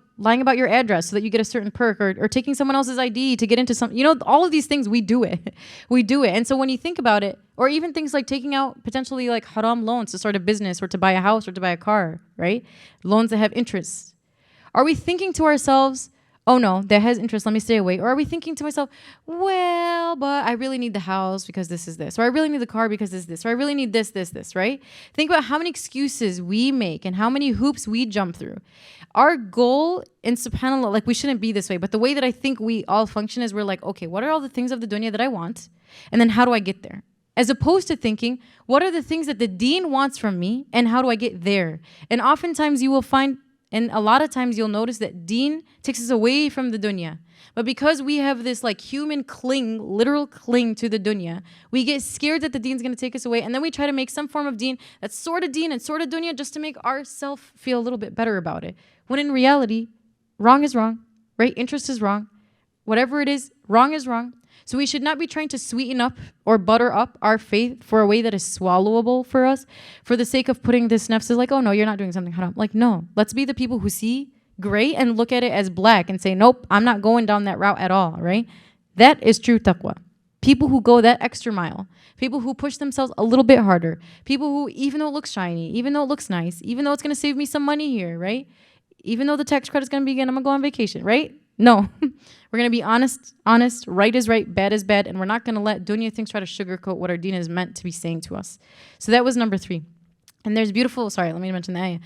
your address so that you get a certain perk, or taking someone else's ID to get into some, all of these things, we do it. We do it. And so when you think about it, or even things like taking out potentially haram loans to start a business or to buy a house or to buy a car, right? Loans that have interest. Are we thinking to ourselves, oh no, that has interest, let me stay away? Or are we thinking to myself, well, but I really need the house because this is this. Or I really need the car because this is this. Or I really need this, right? Think about how many excuses we make and how many hoops we jump through. Our goal, and subhanAllah, we shouldn't be this way, but the way that I think we all function is we're okay, what are all the things of the dunya that I want? And then how do I get there? As opposed to thinking, what are the things that the deen wants from me and how do I get there? And oftentimes you will find, and a lot of times you'll notice that deen takes us away from the dunya. But because we have this human literal cling to the dunya, we get scared that the deen's going to take us away. And then we try to make some form of deen that's sort of deen and sort of dunya just to make ourselves feel a little bit better about it. When in reality, wrong is wrong, right? Interest is wrong. Whatever it is, wrong is wrong. So we should not be trying to sweeten up or butter up our faith for a way that is swallowable for us for the sake of putting this nafs as oh no, you're not doing something haram. No, let's be the people who see gray and look at it as black and say, nope, I'm not going down that route at all, right? That is true taqwa. People who go that extra mile, people who push themselves a little bit harder, people who, even though it looks shiny, even though it looks nice, even though it's going to save me some money here, right? Even though the tax credit's going to begin, I'm going to go on vacation, right? No, we're going to be honest, right is right, bad is bad, and we're not going to let dunya things try to sugarcoat what our deen is meant to be saying to us. So that was number 3. And there's let me mention the ayah.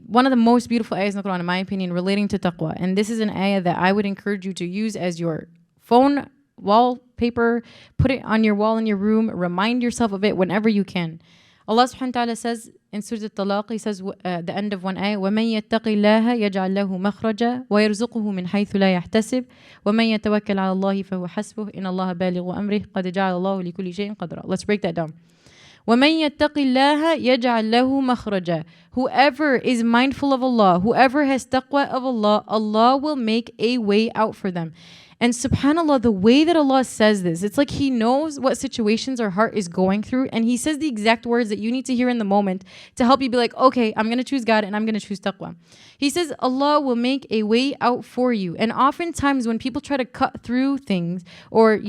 One of the most beautiful ayahs in the Quran, in my opinion, relating to taqwa. And this is an ayah that I would encourage you to use as your phone wallpaper, put it on your wall in your room, remind yourself of it whenever you can. Allah subhanahu wa ta'ala says in Surah Al-Talaq, He says the end of one ayah, وَمَن يَتَّقِ اللَّهَ يَجْعَلْ لَهُ مَخْرَجًا وَيَرْزُقُهُ مِنْ حَيْثُ لَا يَحْتَسِبُ وَمَن يَتَوَكَّلْ عَلَى اللَّهِ فَهُوَ حَسْبُهُ إِنَّ اللَّهَ بَالِغُ أَمْرِهِ قَدْ جَعَلَ اللَّهُ لِكُلِّ شَيْءٍ قَدْرًا. Let's break that down. وَمَن يَتَّقِ اللَّهَ يَجْعَلْ لَهُ مَخْرَجًا. Whoever is mindful of Allah, whoever has taqwa of Allah, Allah will make a way out for them. And subhanAllah, the way that Allah says this, it's He knows what situations our heart is going through, and He says the exact words that you need to hear in the moment to help you be okay, I'm going to choose God and I'm going to choose taqwa. He says Allah will make a way out for you. And oftentimes when people try to cut through things or,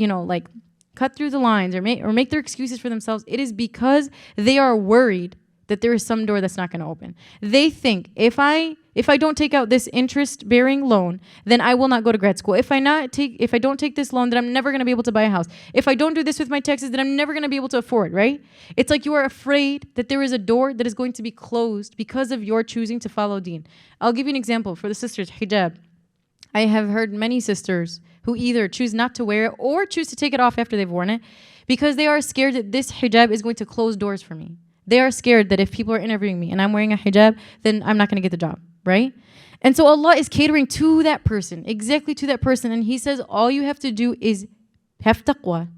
cut through the lines or make their excuses for themselves, it is because they are worried that there is some door that's not going to open. They think, if I don't take out this interest-bearing loan, then I will not go to grad school. If I don't take this loan, then I'm never going to be able to buy a house. If I don't do this with my taxes, then I'm never going to be able to afford, right? It's you are afraid that there is a door that is going to be closed because of your choosing to follow deen. I'll give you an example for the sisters, hijab. I have heard many sisters who either choose not to wear it or choose to take it off after they've worn it because they are scared that this hijab is going to close doors for me. They are scared that if people are interviewing me and I'm wearing a hijab, then I'm not going to get the job, right? And so Allah is catering to that person, exactly to that person. And He says all you have to do is have taqwa.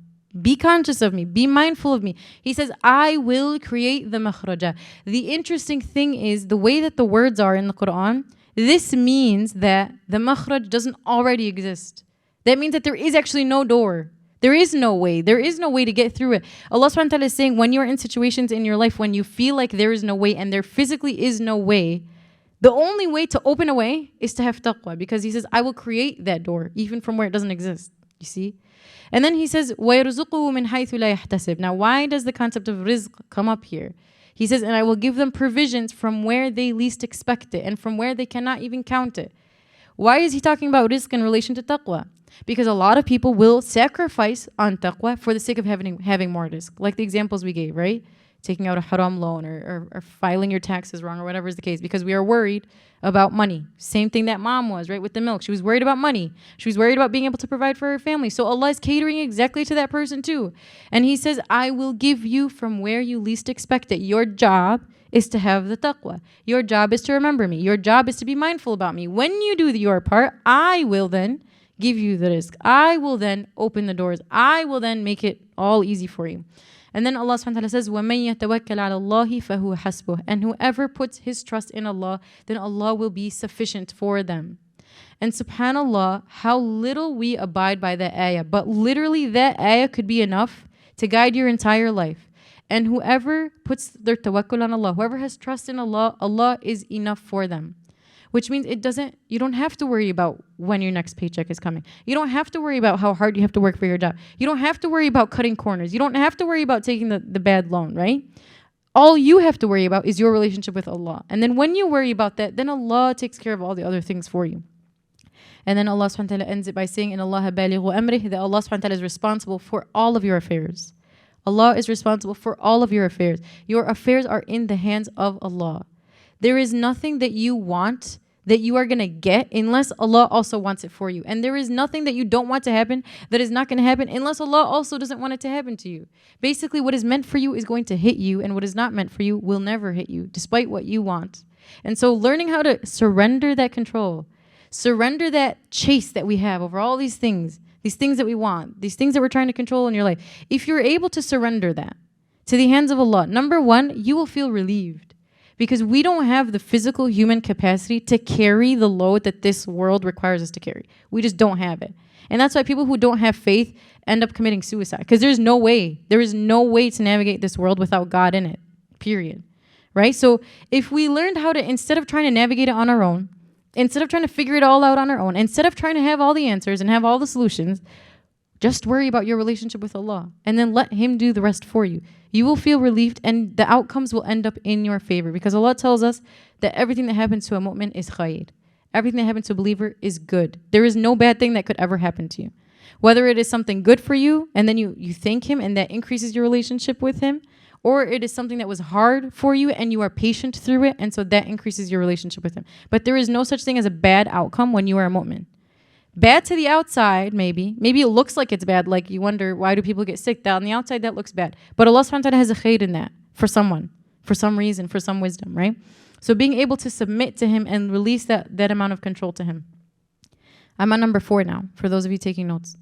Be conscious of me. Be mindful of me. He says, I will create the makhraja. The interesting thing is the way that the words are in the Quran, this means that the makhraj doesn't already exist. That means that there is actually no door. There is no way. There is no way to get through it. Allah subhanahu wa ta'ala is saying when you're in situations in your life when you feel like there is no way and there physically is no way, the only way to open a way is to have taqwa, because He says, I will create that door even from where it doesn't exist. You see? And then He says, وَيَرْزُقُهُ مِنْ حَيْثُ لَا يَحْتَسِبُ. Now, why does the concept of rizq come up here? He says, and I will give them provisions from where they least expect it and from where they cannot even count it. Why is He talking about rizq in relation to taqwa? Because a lot of people will sacrifice on taqwa for the sake of having more rizq. Like the examples we gave, right? Taking out a haram loan or filing your taxes wrong or whatever is the case, because we are worried about money. Same thing that mom was, right, with the milk. She was worried about money. She was worried about being able to provide for her family. So Allah is catering exactly to that person too. And He says, I will give you from where you least expect it. Your job is to have the taqwa. Your job is to remember me. Your job is to be mindful about me. When you do your part, I will then give you the rizq. I will then open the doors. I will then make it all easy for you. And then Allah subhanahu wa ta'ala says, وَمَن يَتَوَكَّلْ عَلَى اللَّهِ فَهُوَ حَسْبُهُ. And whoever puts his trust in Allah, then Allah will be sufficient for them. And subhanAllah, how little we abide by that ayah. But literally that ayah could be enough to guide your entire life. And whoever puts their tawakkul on Allah, whoever has trust in Allah, Allah is enough for them. Which means you don't have to worry about when your next paycheck is coming. You don't have to worry about how hard you have to work for your job. You don't have to worry about cutting corners. You don't have to worry about taking the bad loan, right? All you have to worry about is your relationship with Allah. And then when you worry about that, then Allah takes care of all the other things for you. And then Allah subhanahu wa ta'ala ends it by saying, إِنَّ اللَّهَ بَالِغُ أَمْرِهِ, that Allah subhanahu wa ta'ala is responsible for all of your affairs. Allah is responsible for all of your affairs. Your affairs are in the hands of Allah. There is nothing that you want that you are going to get unless Allah also wants it for you. And there is nothing that you don't want to happen that is not going to happen unless Allah also doesn't want it to happen to you. Basically, what is meant for you is going to hit you, and what is not meant for you will never hit you, despite what you want. And so learning how to surrender that control, surrender that chase that we have over all these things that we want, these things that we're trying to control in your life. If you're able to surrender that to the hands of Allah, number one, you will feel relieved. Because we don't have the physical human capacity to carry the load that this world requires us to carry. We just don't have it. And that's why people who don't have faith end up committing suicide. Because there is no way to navigate this world without God in it, period. Right? So if we learned how to, instead of trying to navigate it on our own, instead of trying to figure it all out on our own, instead of trying to have all the answers and have all the solutions, just worry about your relationship with Allah and then let Him do the rest for you. You will feel relieved and the outcomes will end up in your favor, because Allah tells us that everything that happens to a mu'min is khayr. Everything that happens to a believer is good. There is no bad thing that could ever happen to you. Whether it is something good for you and then you thank Him and that increases your relationship with Him, or it is something that was hard for you and you are patient through it and so that increases your relationship with Him. But there is no such thing as a bad outcome when you are a mu'min. Bad to the outside, maybe. Maybe it looks like it's bad. Like you wonder, why do people get sick? That on the outside, that looks bad. But Allah subhanahu wa ta'ala has a khair in that for someone, for some reason, for some wisdom, right? So being able to submit to Him and release that amount of control to Him. I'm on number 4 now, for those of you taking notes.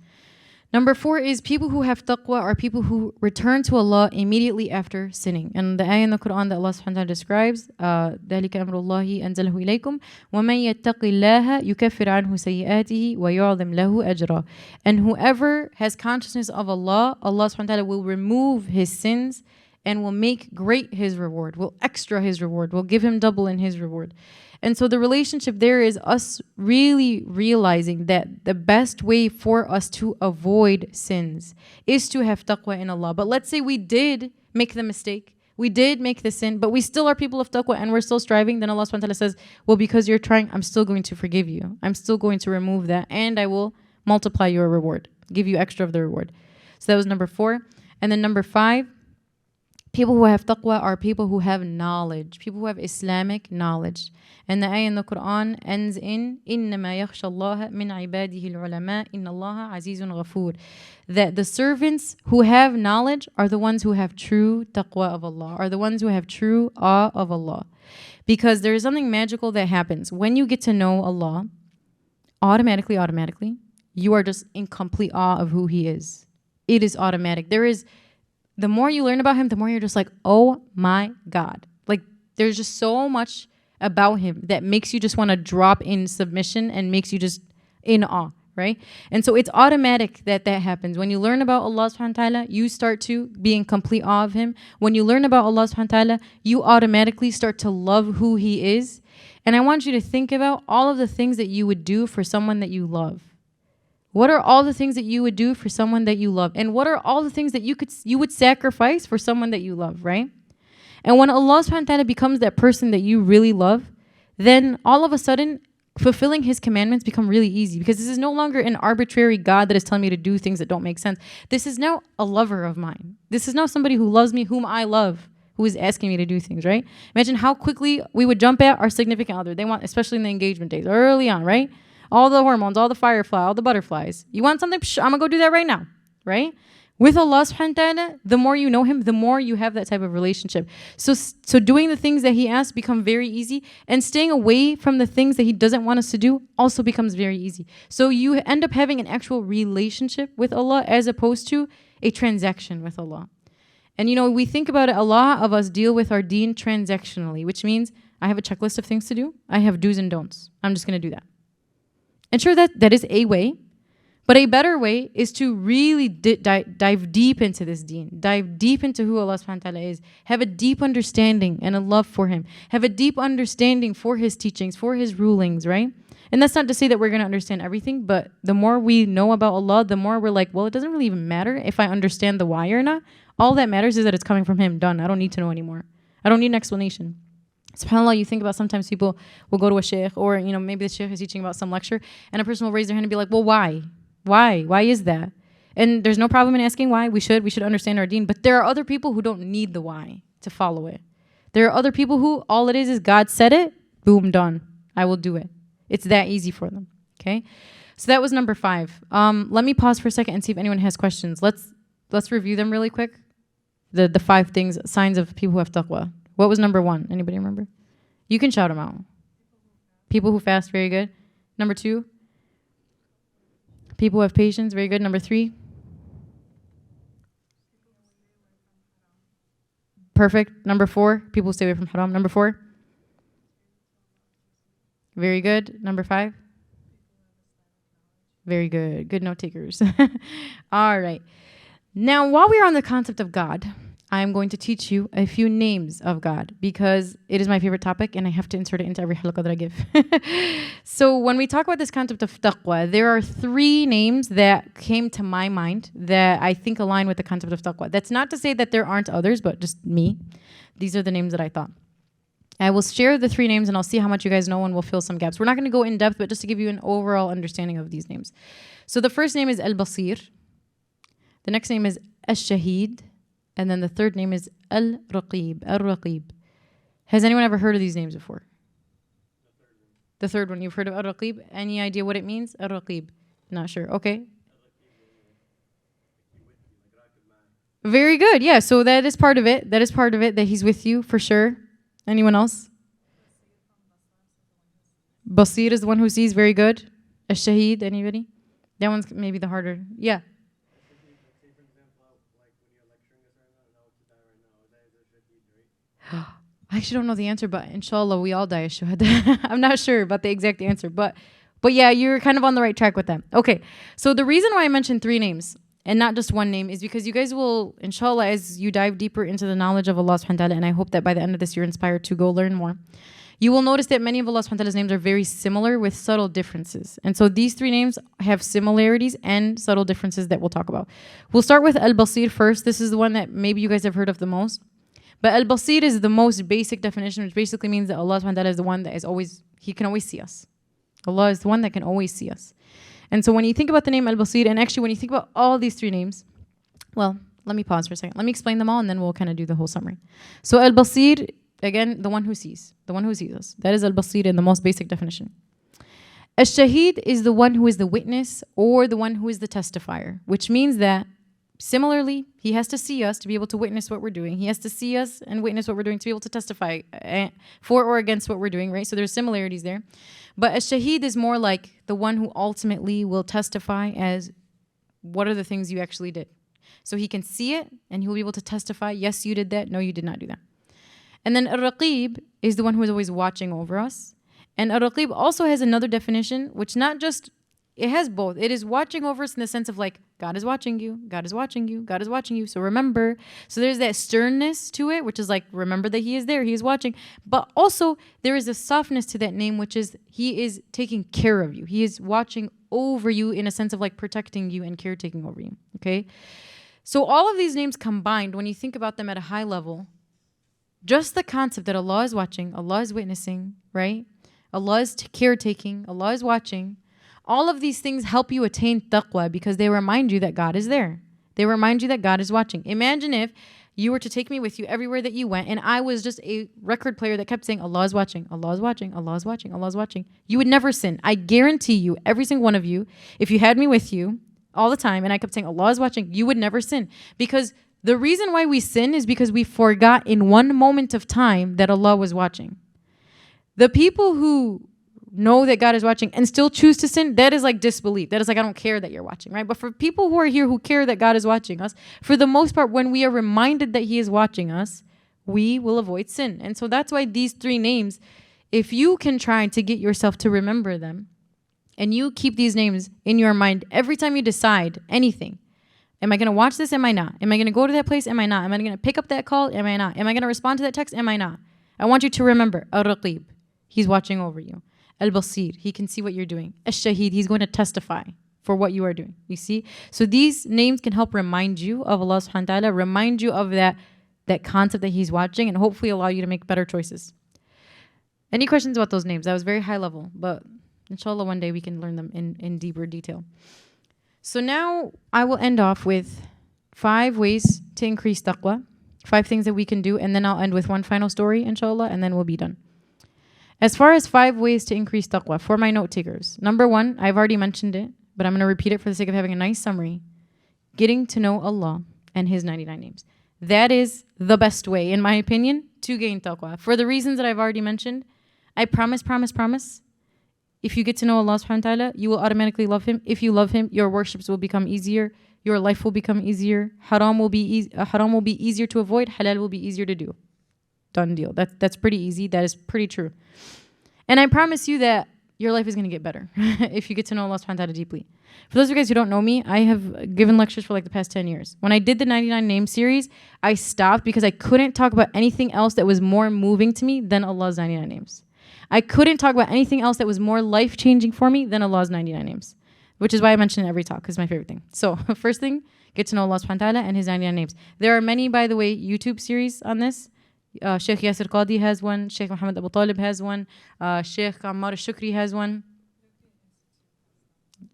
Number 4 is people who have taqwa are people who return to Allah immediately after sinning. And the ayah in the Quran that Allah subhanahu wa ta'ala describes, ذَلِكَ أَمْرُ اللَّهِ أَنزَلَهُ إِلَيْكُمْ وَمَنْ يَتَّقِ اللَّهَ يُكَفِّرْ عَنْهُ سَيِّئَاتِهِ وَيُعْظِمْ لَهُ أَجْرًا. And whoever has consciousness of Allah, Allah subhanahu wa ta'ala will remove his sins and will make great his reward, will extra his reward, will give him double in his reward. And so the relationship there is us really realizing that the best way for us to avoid sins is to have taqwa in Allah. But let's say we did make the mistake, we did make the sin, but we still are people of taqwa and we're still striving, then Allah subhanahu wa ta'ala says, well, because you're trying, I'm still going to forgive you. I'm still going to remove that and I will multiply your reward, give you extra of the reward. So that was number 4. And then number 5, people who have taqwa are people who have knowledge, people who have Islamic knowledge. And the ayah in the Quran ends in إِنَّمَا يَخْشَى اللَّهَ مِنْ عِبَادِهِ الْعُلَمَاءِ إِنَّ اللَّهَ عَزِيزٌ غَفُورٌ. That the servants who have knowledge are the ones who have true taqwa of Allah, are the ones who have true awe of Allah. Because there is something magical that happens. When you get to know Allah, automatically, you are just in complete awe of who He is. It is automatic. The more you learn about him, the more you're just like, oh my God. Like there's just so much about him that makes you just want to drop in submission and makes you just in awe, right? And so it's automatic that happens. When you learn about Allah subhanahu wa ta'ala, you start to be in complete awe of him. When you learn about Allah subhanahu wa ta'ala, you automatically start to love who he is. And I want you to think about all of the things that you would do for someone that you love. What are all the things that you would do for someone that you love? And what are all the things that you would sacrifice for someone that you love, right? And when Allah subhanahu wa ta'ala becomes that person that you really love, then all of a sudden, fulfilling his commandments become really easy, because this is no longer an arbitrary God that is telling me to do things that don't make sense. This is now a lover of mine. This is now somebody who loves me, whom I love, who is asking me to do things, right? Imagine how quickly we would jump at our significant other. They want, especially in the engagement days, early on, right? All the hormones, all the firefly, all the butterflies. You want something? Psh, I'm going to go do that right now, right? With Allah subhanahu wa ta'ala, the more you know him, the more you have that type of relationship. So doing the things that he asks become very easy, and staying away from the things that he doesn't want us to do also becomes very easy. So you end up having an actual relationship with Allah as opposed to a transaction with Allah. And you know, we think about it, a lot of us deal with our deen transactionally, which means I have a checklist of things to do. I have do's and don'ts. I'm just going to do that. And sure, that is a way. But a better way is to really dive deep into this deen, dive deep into who Allah subhanahu wa ta'ala is, have a deep understanding and a love for him, have a deep understanding for his teachings, for his rulings, right? And that's not to say that we're going to understand everything, but the more we know about Allah, the more we're like, well, it doesn't really even matter if I understand the why or not. All that matters is that it's coming from him, done. I don't need to know anymore. I don't need an explanation. SubhanAllah, you think about sometimes people will go to a sheikh, or you know, maybe the sheikh is teaching about some lecture, and a person will raise their hand and be like, well, why? Why is that? And there's no problem in asking why. We should understand our deen. But there are other people who don't need the why to follow it. There are other people who all it is God said it, boom, done. I will do it. It's that easy for them. Okay? So that was number 5. Let me pause for a second and see if anyone has questions. Let's review them really quick. The 5 things, signs of people who have taqwa. What was number 1? Anybody remember? You can shout them out. People who fast, very good. Number 2? People who have patience, very good. Number 3? Perfect. Number 4? People who stay away from haram. Number 4? Very good. Number 5? Very good. Good note takers. All right. Now, while we are on the concept of God, I'm going to teach you a few names of God, because it is my favorite topic and I have to insert it into every halaqah that I give. So when we talk about this concept of taqwa, there are 3 names that came to my mind that I think align with the concept of taqwa. That's not to say that there aren't others, but just me. These are the names that I thought. I will share the 3 names and I'll see how much you guys know, and we'll fill some gaps. We're not going to go in depth, but just to give you an overall understanding of these names. So the first name is Al-Basir. The next name is Al-Shahid. And then the third name is Al-Raqib. Al-Raqib. Has anyone ever heard of these names before? The third one. You've heard of Al-Raqib? Any idea what it means? Al-Raqib. Not sure. Okay. Very good. Yeah, so that is part of it. That is part of it, that he's with you for sure. Anyone else? Basir is the one who sees. Very good. Al-Shahid. Anybody? That one's maybe the harder. Yeah. I actually don't know the answer, but inshallah we all die as shuhada. I'm not sure about the exact answer, but yeah, you're kind of on the right track with that. Okay, so the reason why I mentioned 3 names and not just 1 name is because you guys will, inshallah, as you dive deeper into the knowledge of Allah subhanahu wa ta'ala, and I hope that by the end of this you're inspired to go learn more, you will notice that many of Allah subhanahu wa ta'ala's names are very similar with subtle differences. And so these 3 names have similarities and subtle differences that we'll talk about. We'll start with Al-Basir first. This is the one that maybe you guys have heard of the most. But Al-Basir is the most basic definition, which basically means that Allah subhanahu wa ta'ala is the one that is always, he can always see us. Allah is the one that can always see us. And so when you think about the name Al-Basir, and actually when you think about all these 3 names, well, let me pause for a second. Let me explain them all and then we'll kind of do the whole summary. So Al-Basir, again, the one who sees us. That is Al-Basir in the most basic definition. Al-Shahid is the one who is the witness or the one who is the testifier, which means that similarly, he has to see us to be able to witness what we're doing. He has to see us and witness what we're doing to be able to testify for or against what we're doing, right? So there's similarities there. But a shaheed is more like the one who ultimately will testify as what are the things you actually did. So he can see it and he'll be able to testify, yes, you did that. No, you did not do that. And then Ar-Raqib is the one who is always watching over us. And Ar-Raqib also has another definition, which not just, it has both. It is watching over us in the sense of like, God is watching you, God is watching you, God is watching you. So remember. So there's that sternness to it, which is like, remember that he is there, he is watching. But also there is a softness to that name, which is he is taking care of you. He is watching over you in a sense of like protecting you and caretaking over you. Okay. So all of these names combined, when you think about them at a high level, just the concept that Allah is watching, Allah is witnessing, right? Allah is caretaking, Allah is watching. All of these things help you attain taqwa because they remind you that God is there. They remind you that God is watching. Imagine if you were to take me with you everywhere that you went and I was just a record player that kept saying, Allah is watching, Allah is watching, Allah is watching, Allah is watching. You would never sin. I guarantee you, every single one of you, if you had me with you all the time and I kept saying, Allah is watching, you would never sin. Because the reason why we sin is because we forgot in one moment of time that Allah was watching. The people who know that God is watching and still choose to sin, that is like disbelief. That is like, I don't care that you're watching, right? But for people who are here who care that God is watching us, for the most part, when we are reminded that he is watching us, we will avoid sin. And so that's why these three names, if you can try to get yourself to remember them, and you keep these names in your mind every time you decide anything, am I going to watch this? Am I not? Am I going to go to that place? Am I not? Am I going to pick up that call? Am I not? Am I going to respond to that text? Am I not? I want you to remember, Ar-Raqib, he's watching over you. Al-Basir, he can see what you're doing. Ash-Shahid, he's going to testify for what you are doing. You see? So these names can help remind you of Allah subhanahu wa ta'ala, remind you of that concept that he's watching, and hopefully allow you to make better choices. Any questions about those names? That was very high level, but inshallah one day we can learn them in deeper detail. So now I will end off with 5 ways to increase taqwa, 5 things that we can do, and then I'll end with one final story, inshallah, and then we'll be done. As far as 5 ways to increase taqwa, for my note takers, number 1, I've already mentioned it, but I'm going to repeat it for the sake of having a nice summary. Getting to know Allah and his 99 names. That is the best way, in my opinion, to gain taqwa. For the reasons that I've already mentioned, I promise, if you get to know Allah subhanahu wa ta'ala, you will automatically love him. If you love him, your worships will become easier. Your life will become easier. Haram will be easier to avoid. Halal will be easier to do. Done deal. That's pretty easy. That is pretty true. And I promise you that your life is going to get better if you get to know Allah subhanahu wa ta'ala deeply. For those of you guys who don't know me, I have given lectures for like the past 10 years. When I did the 99 name series, I stopped because I couldn't talk about anything else that was more moving to me than Allah's 99 names. I couldn't talk about anything else that was more life-changing for me than Allah's 99 names, which is why I mention it every talk, because it's my favorite thing. So first thing, get to know Allah subhanahu wa ta'ala and his 99 names. There are many, by the way, YouTube series on this. Sheikh Yasir Qadi has one. Sheikh Muhammad Abu Talib has one. Sheikh Ammar al-Shukri has one.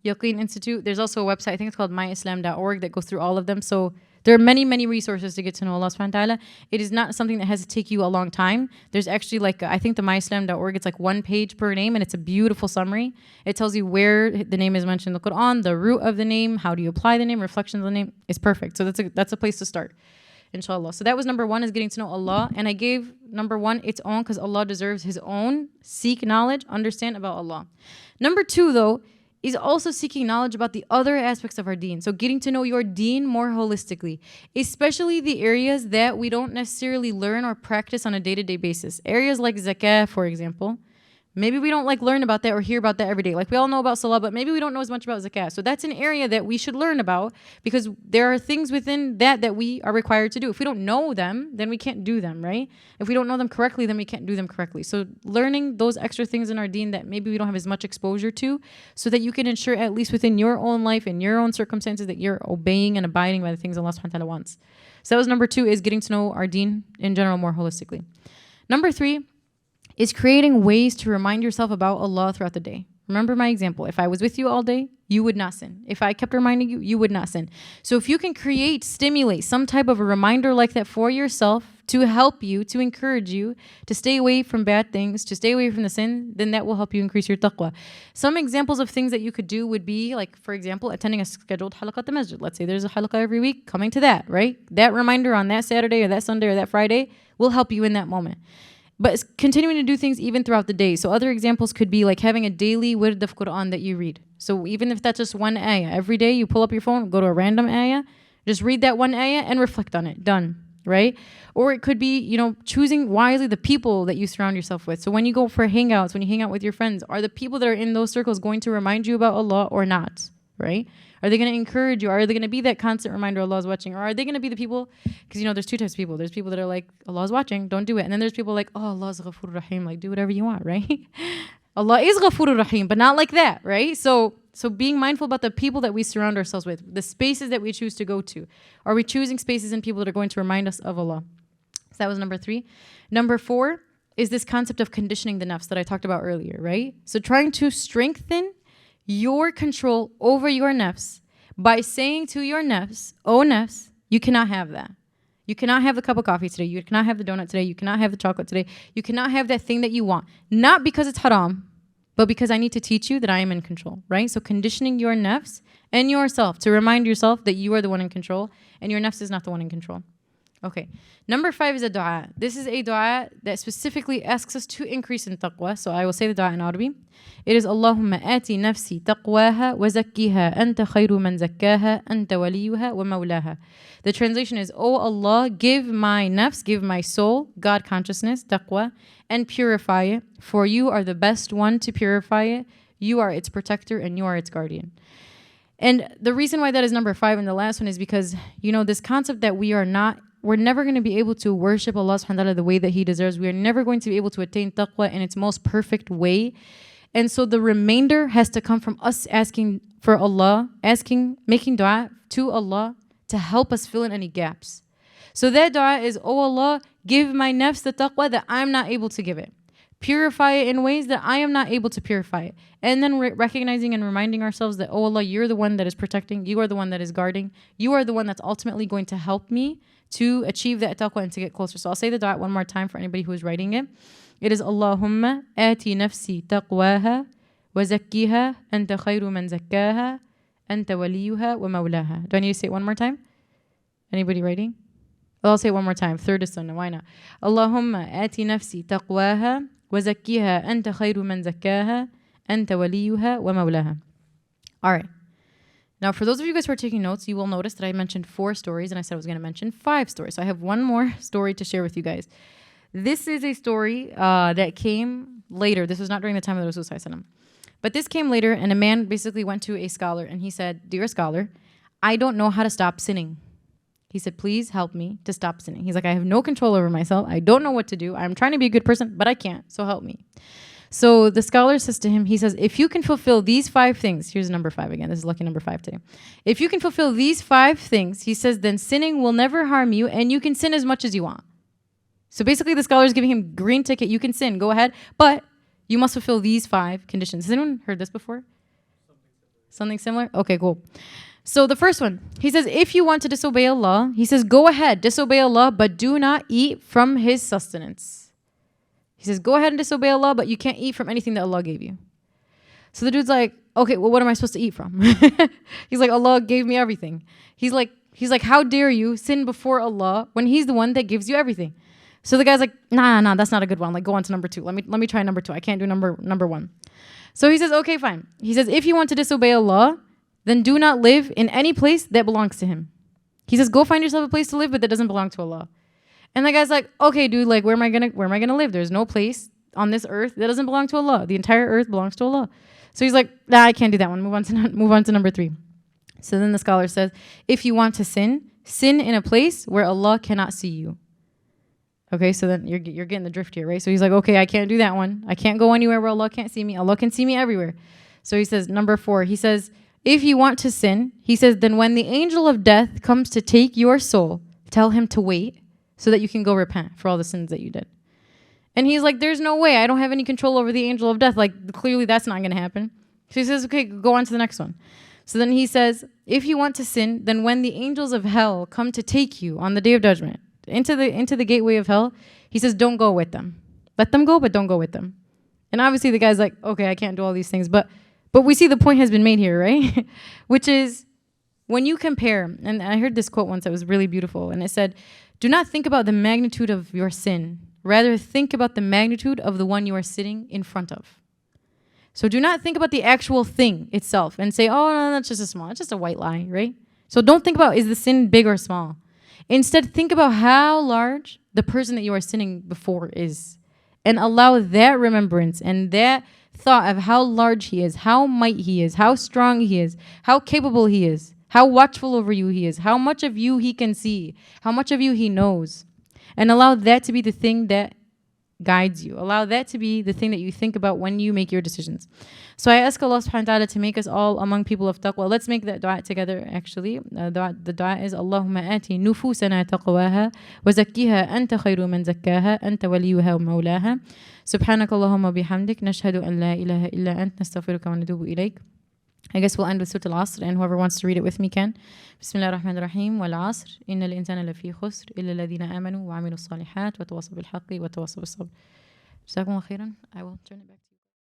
Yaqeen Institute. There's also a website, I think it's called myislam.org, that goes through all of them. So there are many, many resources to get to know Allah subhanahu wa ta'ala. It is not something that has to take you a long time. There's actually like, I think the myislam.org, it's like 1 page per name, and it's a beautiful summary. It tells you where the name is mentioned in the Quran, the root of the name, how do you apply the name, reflections of the name. It's perfect. So that's a place to start, inshallah. So that was number 1, is getting to know Allah. And I gave number 1 its own because Allah deserves his own. Seek knowledge, understand about Allah. Number 2, though, is also seeking knowledge about the other aspects of our deen. So getting to know your deen more holistically, especially the areas that we don't necessarily learn or practice on a day-to-day basis. Areas like zakah, for example. Maybe we don't like learn about that or hear about that every day. Like we all know about salah, but maybe we don't know as much about zakah. So that's an area that we should learn about because there are things within that we are required to do. If we don't know them, then we can't do them, right? If we don't know them correctly, then we can't do them correctly. So learning those extra things in our deen that maybe we don't have as much exposure to, so that you can ensure at least within your own life and your own circumstances that you're obeying and abiding by the things Allah subhanahu wa ta'ala wants. So that was number 2, is getting to know our deen in general more holistically. Number 3 is creating ways to remind yourself about Allah throughout the day. Remember my example. If I was with you all day, you would not sin. If I kept reminding you, you would not sin. So if you can stimulate some type of a reminder like that for yourself to help you, to encourage you to stay away from bad things, to stay away from the sin, then that will help you increase your taqwa. Some examples of things that you could do would be, like, for example, attending a scheduled halaqah at the masjid. Let's say there's a halaqah every week, coming to that, right? That reminder on that Saturday or that Sunday or that Friday will help you in that moment. But it's continuing to do things even throughout the day. So other examples could be like having a daily wird of Quran that you read. So even if that's just one ayah, every day you pull up your phone, go to a random ayah, Just read that one ayah and reflect on it. Done. Right? Or it could be, choosing wisely the people that you surround yourself with. So when you go for hangouts, when you hang out with your friends, are the people that are in those circles going to remind you about Allah or not? Right? Are they going to encourage you? Are they going to be that constant reminder Allah is watching? Or are they going to be the people, because there's two types of people. There's people that are like, Allah is watching, don't do it. And then there's people like, oh, Allah is Ghafur Rahim, like do whatever you want, right? Allah is Ghafur Rahim, but not like that, right? So being mindful about the people that we surround ourselves with, the spaces that we choose to go to. Are we choosing spaces and people that are going to remind us of Allah? So that was number 3. Number 4 is this concept of conditioning the nafs that I talked about earlier, right? So trying to strengthen your control over your nafs by saying to your nafs, oh nafs, you cannot have that. You cannot have the cup of coffee today. You cannot have the donut today. You cannot have the chocolate today. You cannot have that thing that you want. Not because it's haram, but because I need to teach you that I am in control, right? So conditioning your nafs and yourself to remind yourself that you are the one in control and your nafs is not the one in control. Okay. Number 5 is a dua. This is a dua that specifically asks us to increase in taqwa. So I will say the dua in Arabic. It is Allahumma ati nafsi taqwaha wa zakkiha anta khayru man zakkaha anta waliyuha wa mawlaha. The translation is, oh Allah, give my nafs, give my soul, God consciousness, taqwa, and purify it. For you are the best one to purify it. You are its protector and you are its guardian. And the reason why that is number 5 and the last one is because, this concept that we're never going to be able to worship Allah subhanahu wa ta'ala the way that He deserves. We are never going to be able to attain taqwa in its most perfect way. And so the remainder has to come from us asking for Allah, making dua to Allah to help us fill in any gaps. So that dua is, oh Allah, give my nafs the taqwa that I'm not able to give it. Purify it in ways that I am not able to purify it. And then recognizing and reminding ourselves that, oh Allah, you're the one that is protecting. You are the one that is guarding. You are the one that's ultimately going to help me to achieve that taqwa and to get closer. So I'll say the dua one more time for anybody who is writing it. It is Allahumma ati nafsi taqwaha wa zakkiha anta khayru man zakkaha anta waliyuha wa mawlaha. Do I need to say it one more time? Anybody writing? Well, I'll say it one more time. Third is sunnah. Why not? Allahumma ati nafsi taqwaha wa zakkiha anta khayru man zakkaha anta waliyuha wa mawlaha. All right. Now, for those of you guys who are taking notes, you will notice that I mentioned 4 stories and I said I was going to mention 5 stories. So I have one more story to share with you guys. This is a story that came later. This was not during the time of the Rasul. But this came later, and a man basically went to a scholar and he said, dear scholar, I don't know how to stop sinning. He said, please help me to stop sinning. He's like, I have no control over myself. I don't know what to do. I'm trying to be a good person, but I can't. So help me. So the scholar says to him, he says, if you can fulfill these 5 things, here's number 5 again. This is lucky number 5 today. If you can fulfill these 5 things, he says, then sinning will never harm you and you can sin as much as you want. So basically the scholar is giving him green ticket. You can sin, go ahead, but you must fulfill these 5 conditions. Has anyone heard this before? Something similar? Okay, cool. So the first one, he says, if you want to disobey Allah, he says, go ahead, disobey Allah, but do not eat from His sustenance. He says, go ahead and disobey Allah, but you can't eat from anything that Allah gave you. So the dude's like, okay, well, what am I supposed to eat from? He's like, Allah gave me everything. He's like, how dare you sin before Allah when He's the one that gives you everything? So the guy's like, nah, that's not a good one. Like, go on to number 2. Let me try number 2. I can't do number 1. So he says, okay, fine. He says, if you want to disobey Allah, then do not live in any place that belongs to Him. He says, go find yourself a place to live, but that doesn't belong to Allah. And the guy's like, okay, dude, like, where am I gonna live? There's no place on this earth that doesn't belong to Allah. The entire earth belongs to Allah. So he's like, nah, I can't do that one. Move on to number 3. So then the scholar says, if you want to sin in a place where Allah cannot see you. Okay, so then you're getting the drift here, right? So he's like, okay, I can't do that one. I can't go anywhere where Allah can't see me. Allah can see me everywhere. So he says, number 4, he says, if you want to sin, he says, then when the angel of death comes to take your soul, tell him to wait so that you can go repent for all the sins that you did. And he's like, there's no way. I don't have any control over the angel of death. Like, clearly that's not going to happen. So he says, okay, go on to the next one. So then he says, if you want to sin, then when the angels of hell come to take you on the day of judgment into the gateway of hell, he says, don't go with them. Let them go, but don't go with them. And obviously the guy's like, okay, I can't do all these things. But we see the point has been made here, right? Which is, when you compare, and I heard this quote once that was really beautiful, and it said, do not think about the magnitude of your sin. Rather, think about the magnitude of the one you are sitting in front of. So do not think about the actual thing itself and say, oh, no, that's just it's just a white lie, right? So don't think about is the sin big or small. Instead, think about how large the person that you are sinning before is. And allow that remembrance and that thought of how large he is, how mighty he is, how strong he is, how capable he is, how watchful over you he is, how much of you he can see, how much of you he knows. And allow that to be the thing that guides you. Allow that to be the thing that you think about when you make your decisions. So I ask Allah subhanahu wa ta'ala to make us all among people of taqwa. Let's make that dua together actually. The dua is Allahumma ati nufusana taqwaha wa zakkiha anta khayru man zakkaha anta waliyuha wa mawlaha. Subhanaka Allahumma bihamdik nashhadu an la ilaha illa ant nastaghfiruka wa natubu ilayk. I guess we'll end with Surah Al-Asr, and whoever wants to read it with me can. Bismillah ar-Rahman ar-Rahim. Wal asr. Inna al-insana lafi khusr. Illa alladhina amanu wa amilu salihat wa tawasaw bil haqqi wa tawasaw bis sabr. Jazakumullah khairan. I will turn it back to you.